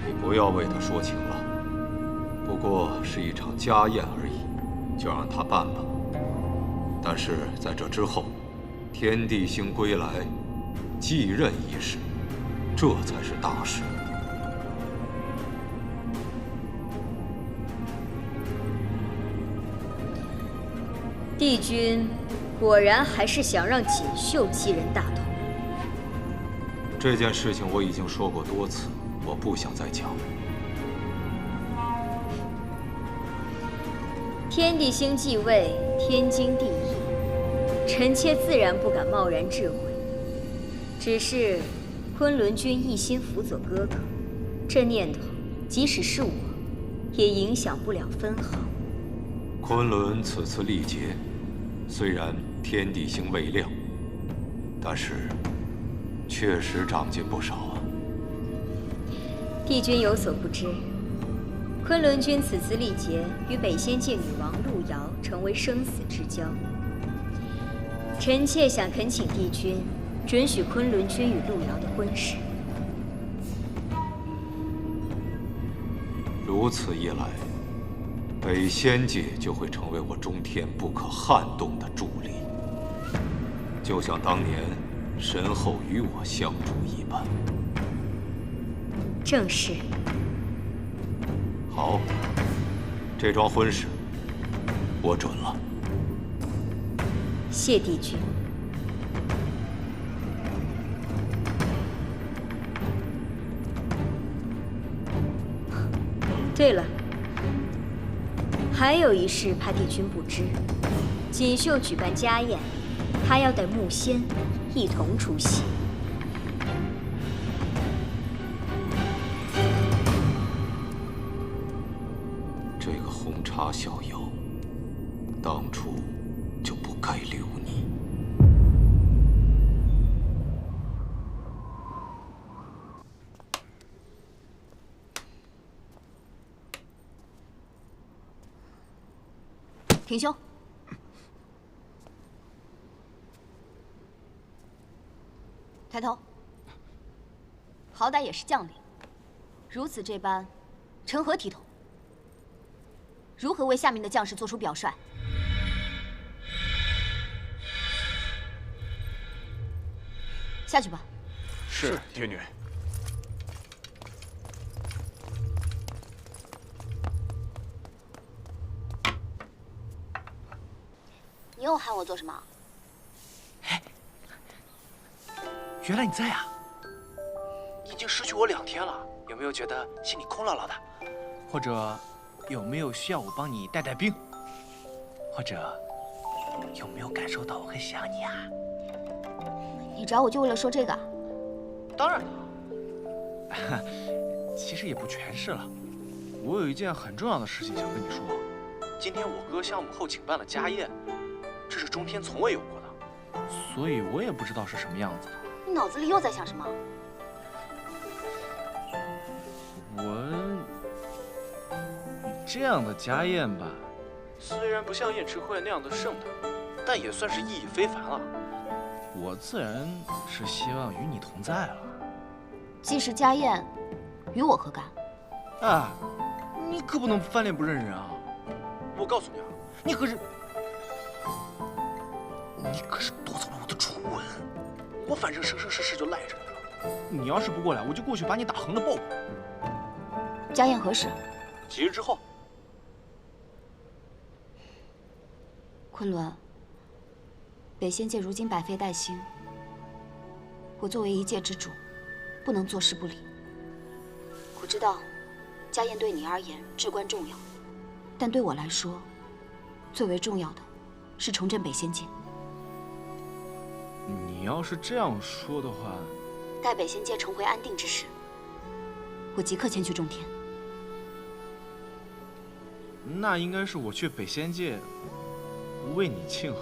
你不要为他说情了。不过是一场家宴而已。就让他办吧。但是在这之后，天地星归来，继任一事，这才是大事。帝君果然还是想让锦绣继任大统。这件事情我已经说过多次，我不想再讲。天地星继位，天经地义，臣妾自然不敢贸然置喙。只是昆仑君一心辅佐哥哥，这念头即使是我，也影响不了分毫。昆仑此次历劫，虽然天地星未亮，但是确实长进不少啊。帝君有所不知。昆仑君此次历劫，与北仙界女王路遥成为生死之交。臣妾想恳请帝君准许昆仑君与路遥的婚事。如此一来，北仙界就会成为我中天不可撼动的助力，就像当年神后与我相助一般。正是。好，这桩婚事我准了。谢帝君。对了，还有一事怕帝君不知，锦绣举办家宴，她要带木仙一同出席。红茶小妖，当初就不该留你。挺胸，抬头。好歹也是将领，如此这般，成何体统？如何为下面的将士做出表率？下去吧。是，天女。你又喊我做什么？原来你在啊！你已经失去我2天了，有没有觉得心里空落落的？或者有没有需要我帮你带带兵？或者有没有感受到我很想你啊？你找我就为了说这个？当然了。其实也不全是了，我有一件很重要的事情想跟你说。今天我哥向母后请办了家宴，这是中天从未有过的，所以我也不知道是什么样子的。你脑子里又在想什么？这样的家宴吧，虽然不像宴池会那样的盛大，但也算是意义非凡啊。我自然是希望与你同在了。既是家宴，与我何干？哎，你可不能翻脸不认人啊！我告诉你啊，你可是夺走了我的初吻，我反正生生世世就赖着你了。你要是不过来，我就过去把你打横了抱。家宴何时？几日之后。昆仑，北仙界如今百废待兴，我作为一界之主，不能坐视不理。我知道，家宴对你而言至关重要，但对我来说，最为重要的是重振北仙界。你要是这样说的话，待北仙界重回安定之时，我即刻前去种田。那应该是我去北仙界为你庆贺。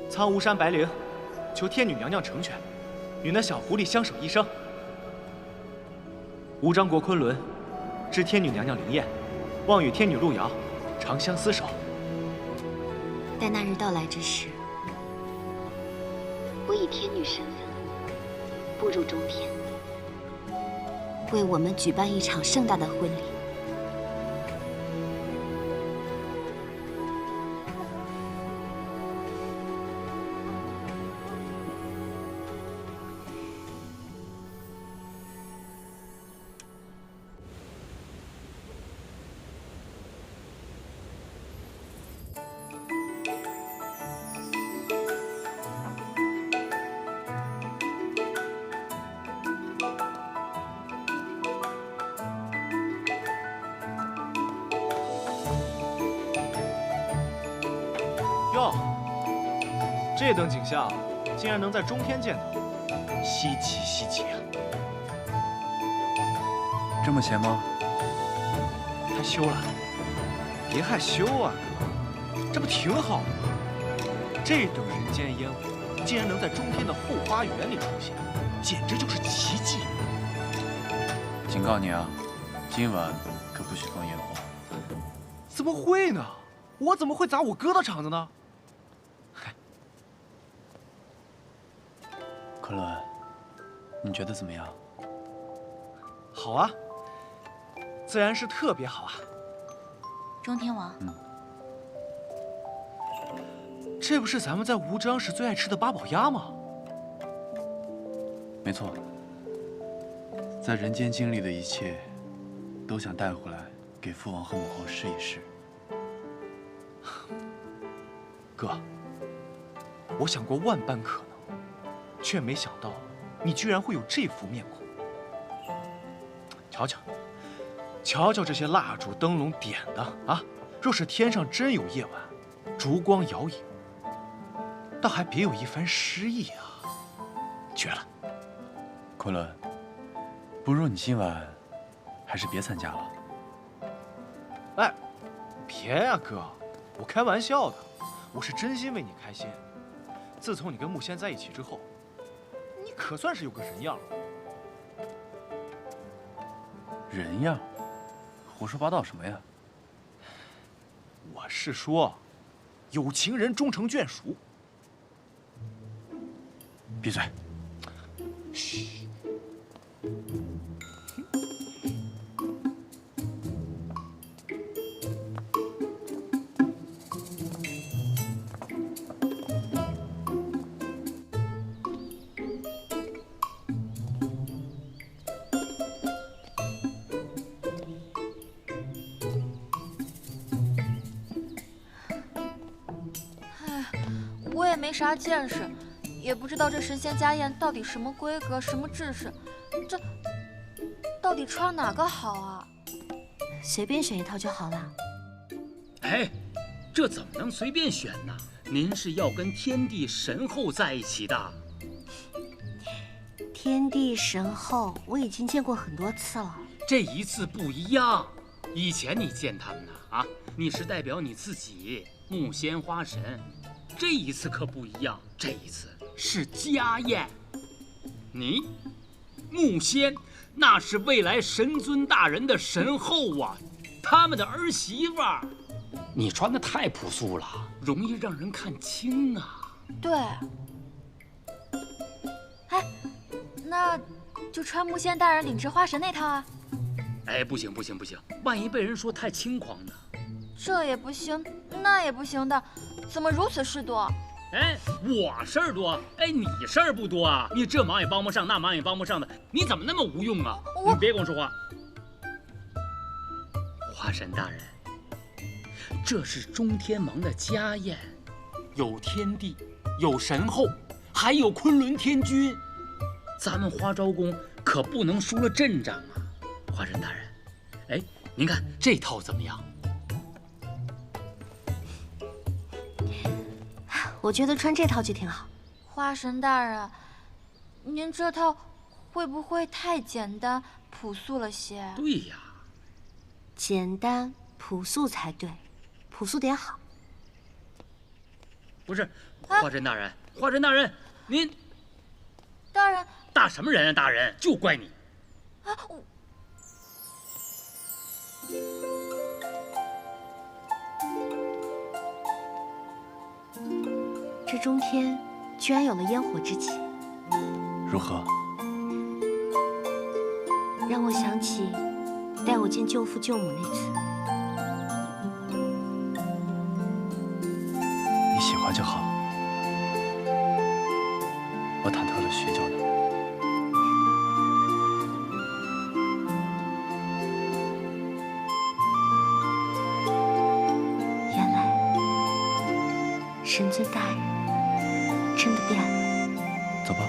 苍梧山白灵，求天女娘娘成全，与那小狐狸相守一生。吴章国昆仑，知天女娘娘灵验，望与天女路遥长相厮守。待那日到来之时，我以天女身份步入中天，为我们举办一场盛大的婚礼。哟，这等景象竟然能在中天见到，稀奇稀奇啊！这么闲吗？害羞了？别害羞啊，哥，这不挺好的吗？这等人间烟火，竟然能在中天的后花园里出现，简直就是奇迹！警告你啊，今晚可不许放烟火。怎么会呢？我怎么会砸我哥的场子呢？昆仑，你觉得怎么样？好啊，自然是特别好啊。中天王，这不是咱们在吴章时最爱吃的八宝鸭吗？没错，在人间经历的一切，都想带回来给父王和母后试一试。哥，我想过万般可能，却没想到你居然会有这副面孔。瞧瞧，瞧瞧这些蜡烛灯笼点的啊！若是天上真有夜晚，烛光摇影，倒还别有一番诗意啊！绝了！昆仑，不如你今晚还是别参加了。哎，别呀，哥，我开玩笑的，我是真心为你开心。自从你跟木仙在一起之后，你可算是有个人样了。人样？胡说八道什么呀？我是说，有情人终成眷属。闭嘴！嘘。我也没啥见识，也不知道这神仙家宴到底什么规格、什么制式，这到底穿哪个好啊？随便选一套就好了。哎，这怎么能随便选呢？您是要跟天地神后在一起的。天地神后，我已经见过很多次了。这一次不一样，以前你见他们呢啊，你是代表你自己，木仙花神。这一次可不一样，这一次是家宴。你，木仙，那是未来神尊大人的神后啊，他们的儿媳妇儿。你穿的太朴素了，容易让人看清啊。对。哎，那就穿木仙大人领制花神那套啊。哎，不行，万一被人说太轻狂呢？这也不行，那也不行的，怎么如此事多？哎，我事儿多，哎，你事儿不多啊？你这忙也帮不上，那忙也帮不上的，你怎么那么无用啊？你别跟我说话。花神大人，这是中天芒的家宴，有天帝，有神后，还有昆仑天君，咱们花昭宫可不能输了阵仗啊！花神大人，哎，您看这套怎么样？我觉得穿这套就挺好。花神大人，您这套会不会太简单朴素了些？对呀，简单朴素才对，朴素点好。不是，花神大人，花神大人，您大人，大什么人啊？大人，就怪你。啊，我。这中天居然有了烟火之期，如何？让我想起带我见舅父舅母那次。你喜欢就好，我忐忑了许久呢。原来神尊大人真的变了。走吧。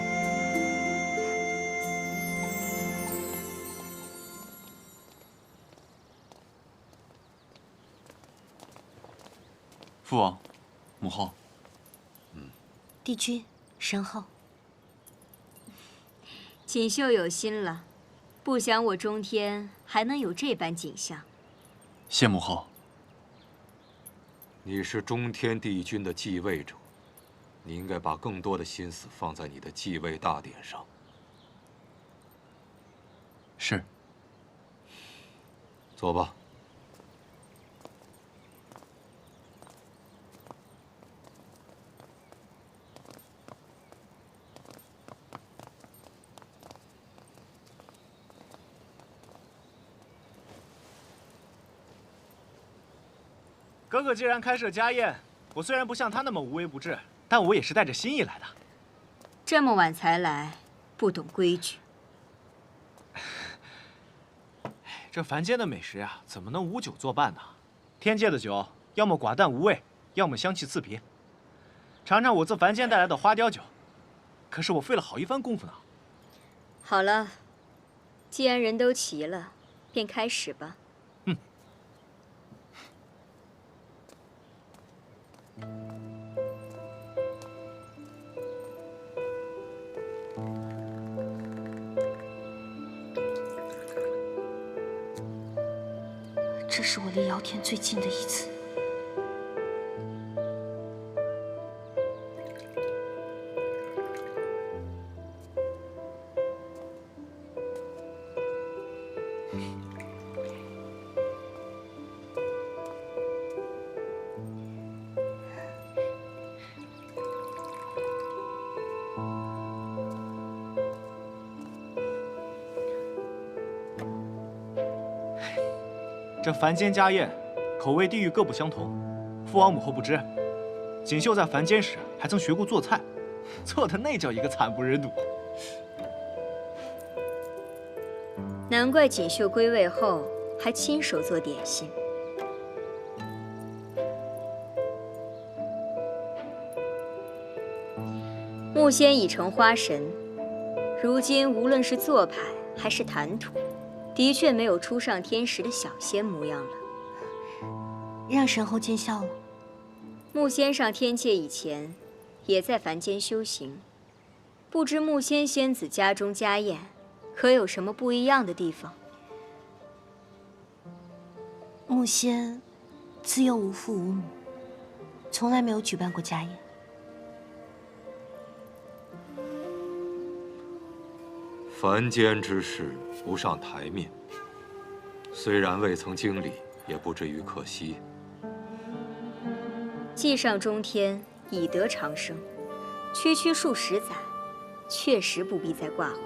父王，母后。帝君，神后。锦绣有心了，不想我中天还能有这般景象。谢母后。你是中天帝君的继位者，你应该把更多的心思放在你的继位大典上。是。坐吧。哥哥既然开设家宴，我虽然不像他那么无微不至，但我也是带着心意来的。这么晚才来，不懂规矩。这凡间的美食啊，怎么能无酒作伴呢？天界的酒，要么寡淡无味，要么香气刺鼻。尝尝我自凡间带来的花雕酒，可是我费了好一番功夫呢。好了，既然人都齐了，便开始吧。这是我离瑶天最近的一次。这凡间家宴，口味地域各不相同。父王母后不知，锦绣在凡间时还曾学过做菜，做的那叫一个惨不忍睹。难怪锦绣归位后还亲手做点心。木仙已成花神，如今无论是做派还是谈吐，的确没有初上天时的小仙模样了。让神后见笑了。木仙上天界以前，也在凡间修行，不知木仙仙子家中家宴，可有什么不一样的地方？木仙自幼无父无母，从来没有举办过家宴。凡间之事不上台面，虽然未曾经历，也不至于可惜。既上中天，以得长生，区区数十载，确实不必再挂怀。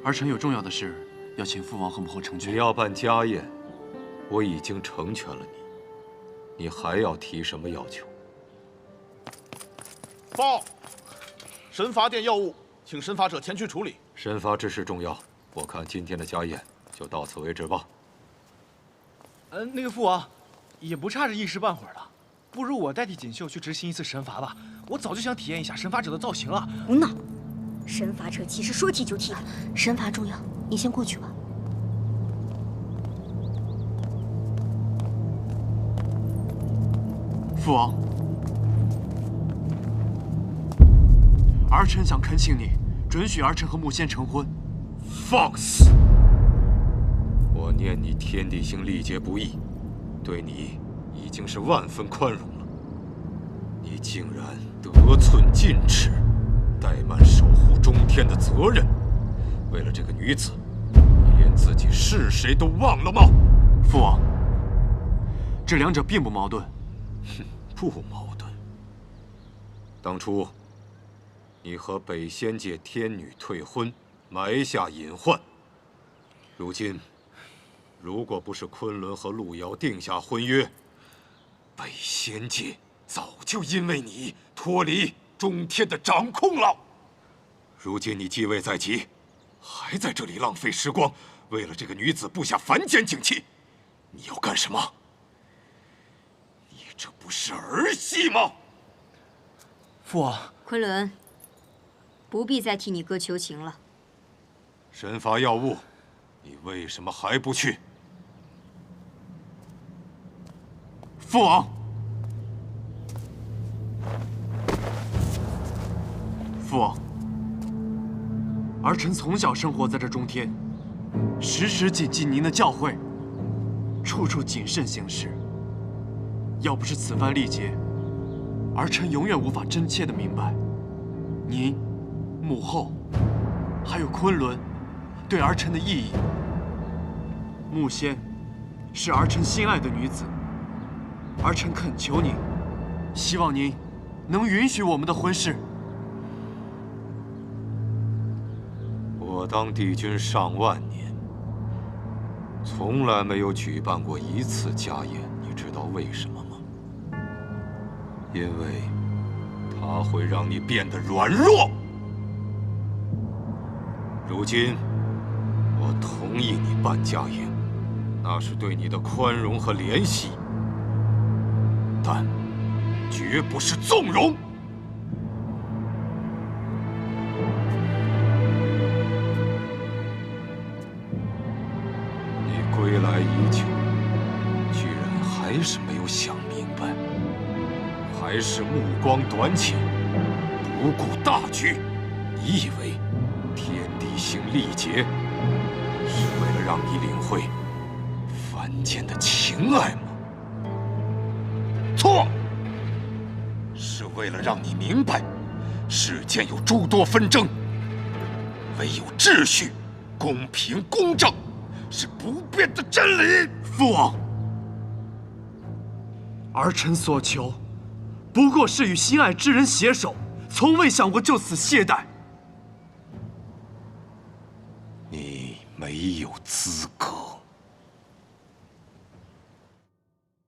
儿臣有重要的事要请父王和母后成全。你要办家宴，我已经成全了你，你还要提什么要求？报，神罚殿要务，请神罚者前去处理。神罚之事重要，我看今天的家宴就到此为止吧。那个父王，也不差这一时半会儿的，不如我代替锦绣去执行一次神罚吧。我早就想体验一下神罚者的造型了。胡闹！神罚者岂是说提就提的？神罚重要，你先过去吧。父王，儿臣想恳请你准许儿臣和木仙成婚。放肆！我念你天地星历劫不易，对你已经是万分宽容了。你竟然得寸进尺，怠慢守护中天的责任。为了这个女子，你连自己是谁都忘了吗？父王，这两者并不矛盾。哼，不矛盾。当初你和北仙界天女退婚，埋下隐患。如今，如果不是昆仑和路遥定下婚约，北仙界早就因为你脱离中天的掌控了。如今你继位在即，还在这里浪费时光，为了这个女子布下凡间禁忌，你要干什么？你这不是儿戏吗？父王，昆仑，不必再替你哥求情了。神罚要务，你为什么还不去？父王，父王，儿臣从小生活在这中天，时时谨记您的教诲，处处谨慎行事。要不是此番历劫，儿臣永远无法真切地明白您、母后，还有昆仑对儿臣的意义。木仙是儿臣心爱的女子，儿臣恳求您，希望您能允许我们的婚事。我当帝君上万年，从来没有举办过一次家宴，你知道为什么吗？因为它会让你变得软弱。如今，我同意你办家宴，那是对你的宽容和怜惜，但绝不是纵容。你归来已久，居然还是没有想明白，还是目光短浅，不顾大局。你以为天地星历劫是为了让你领会凡间的情爱吗？错，是为了让你明白，世间有诸多纷争，唯有秩序、公平、公正是不变的真理。父王，儿臣所求，不过是与心爱之人携手，从未想过就此懈怠。你没有资格。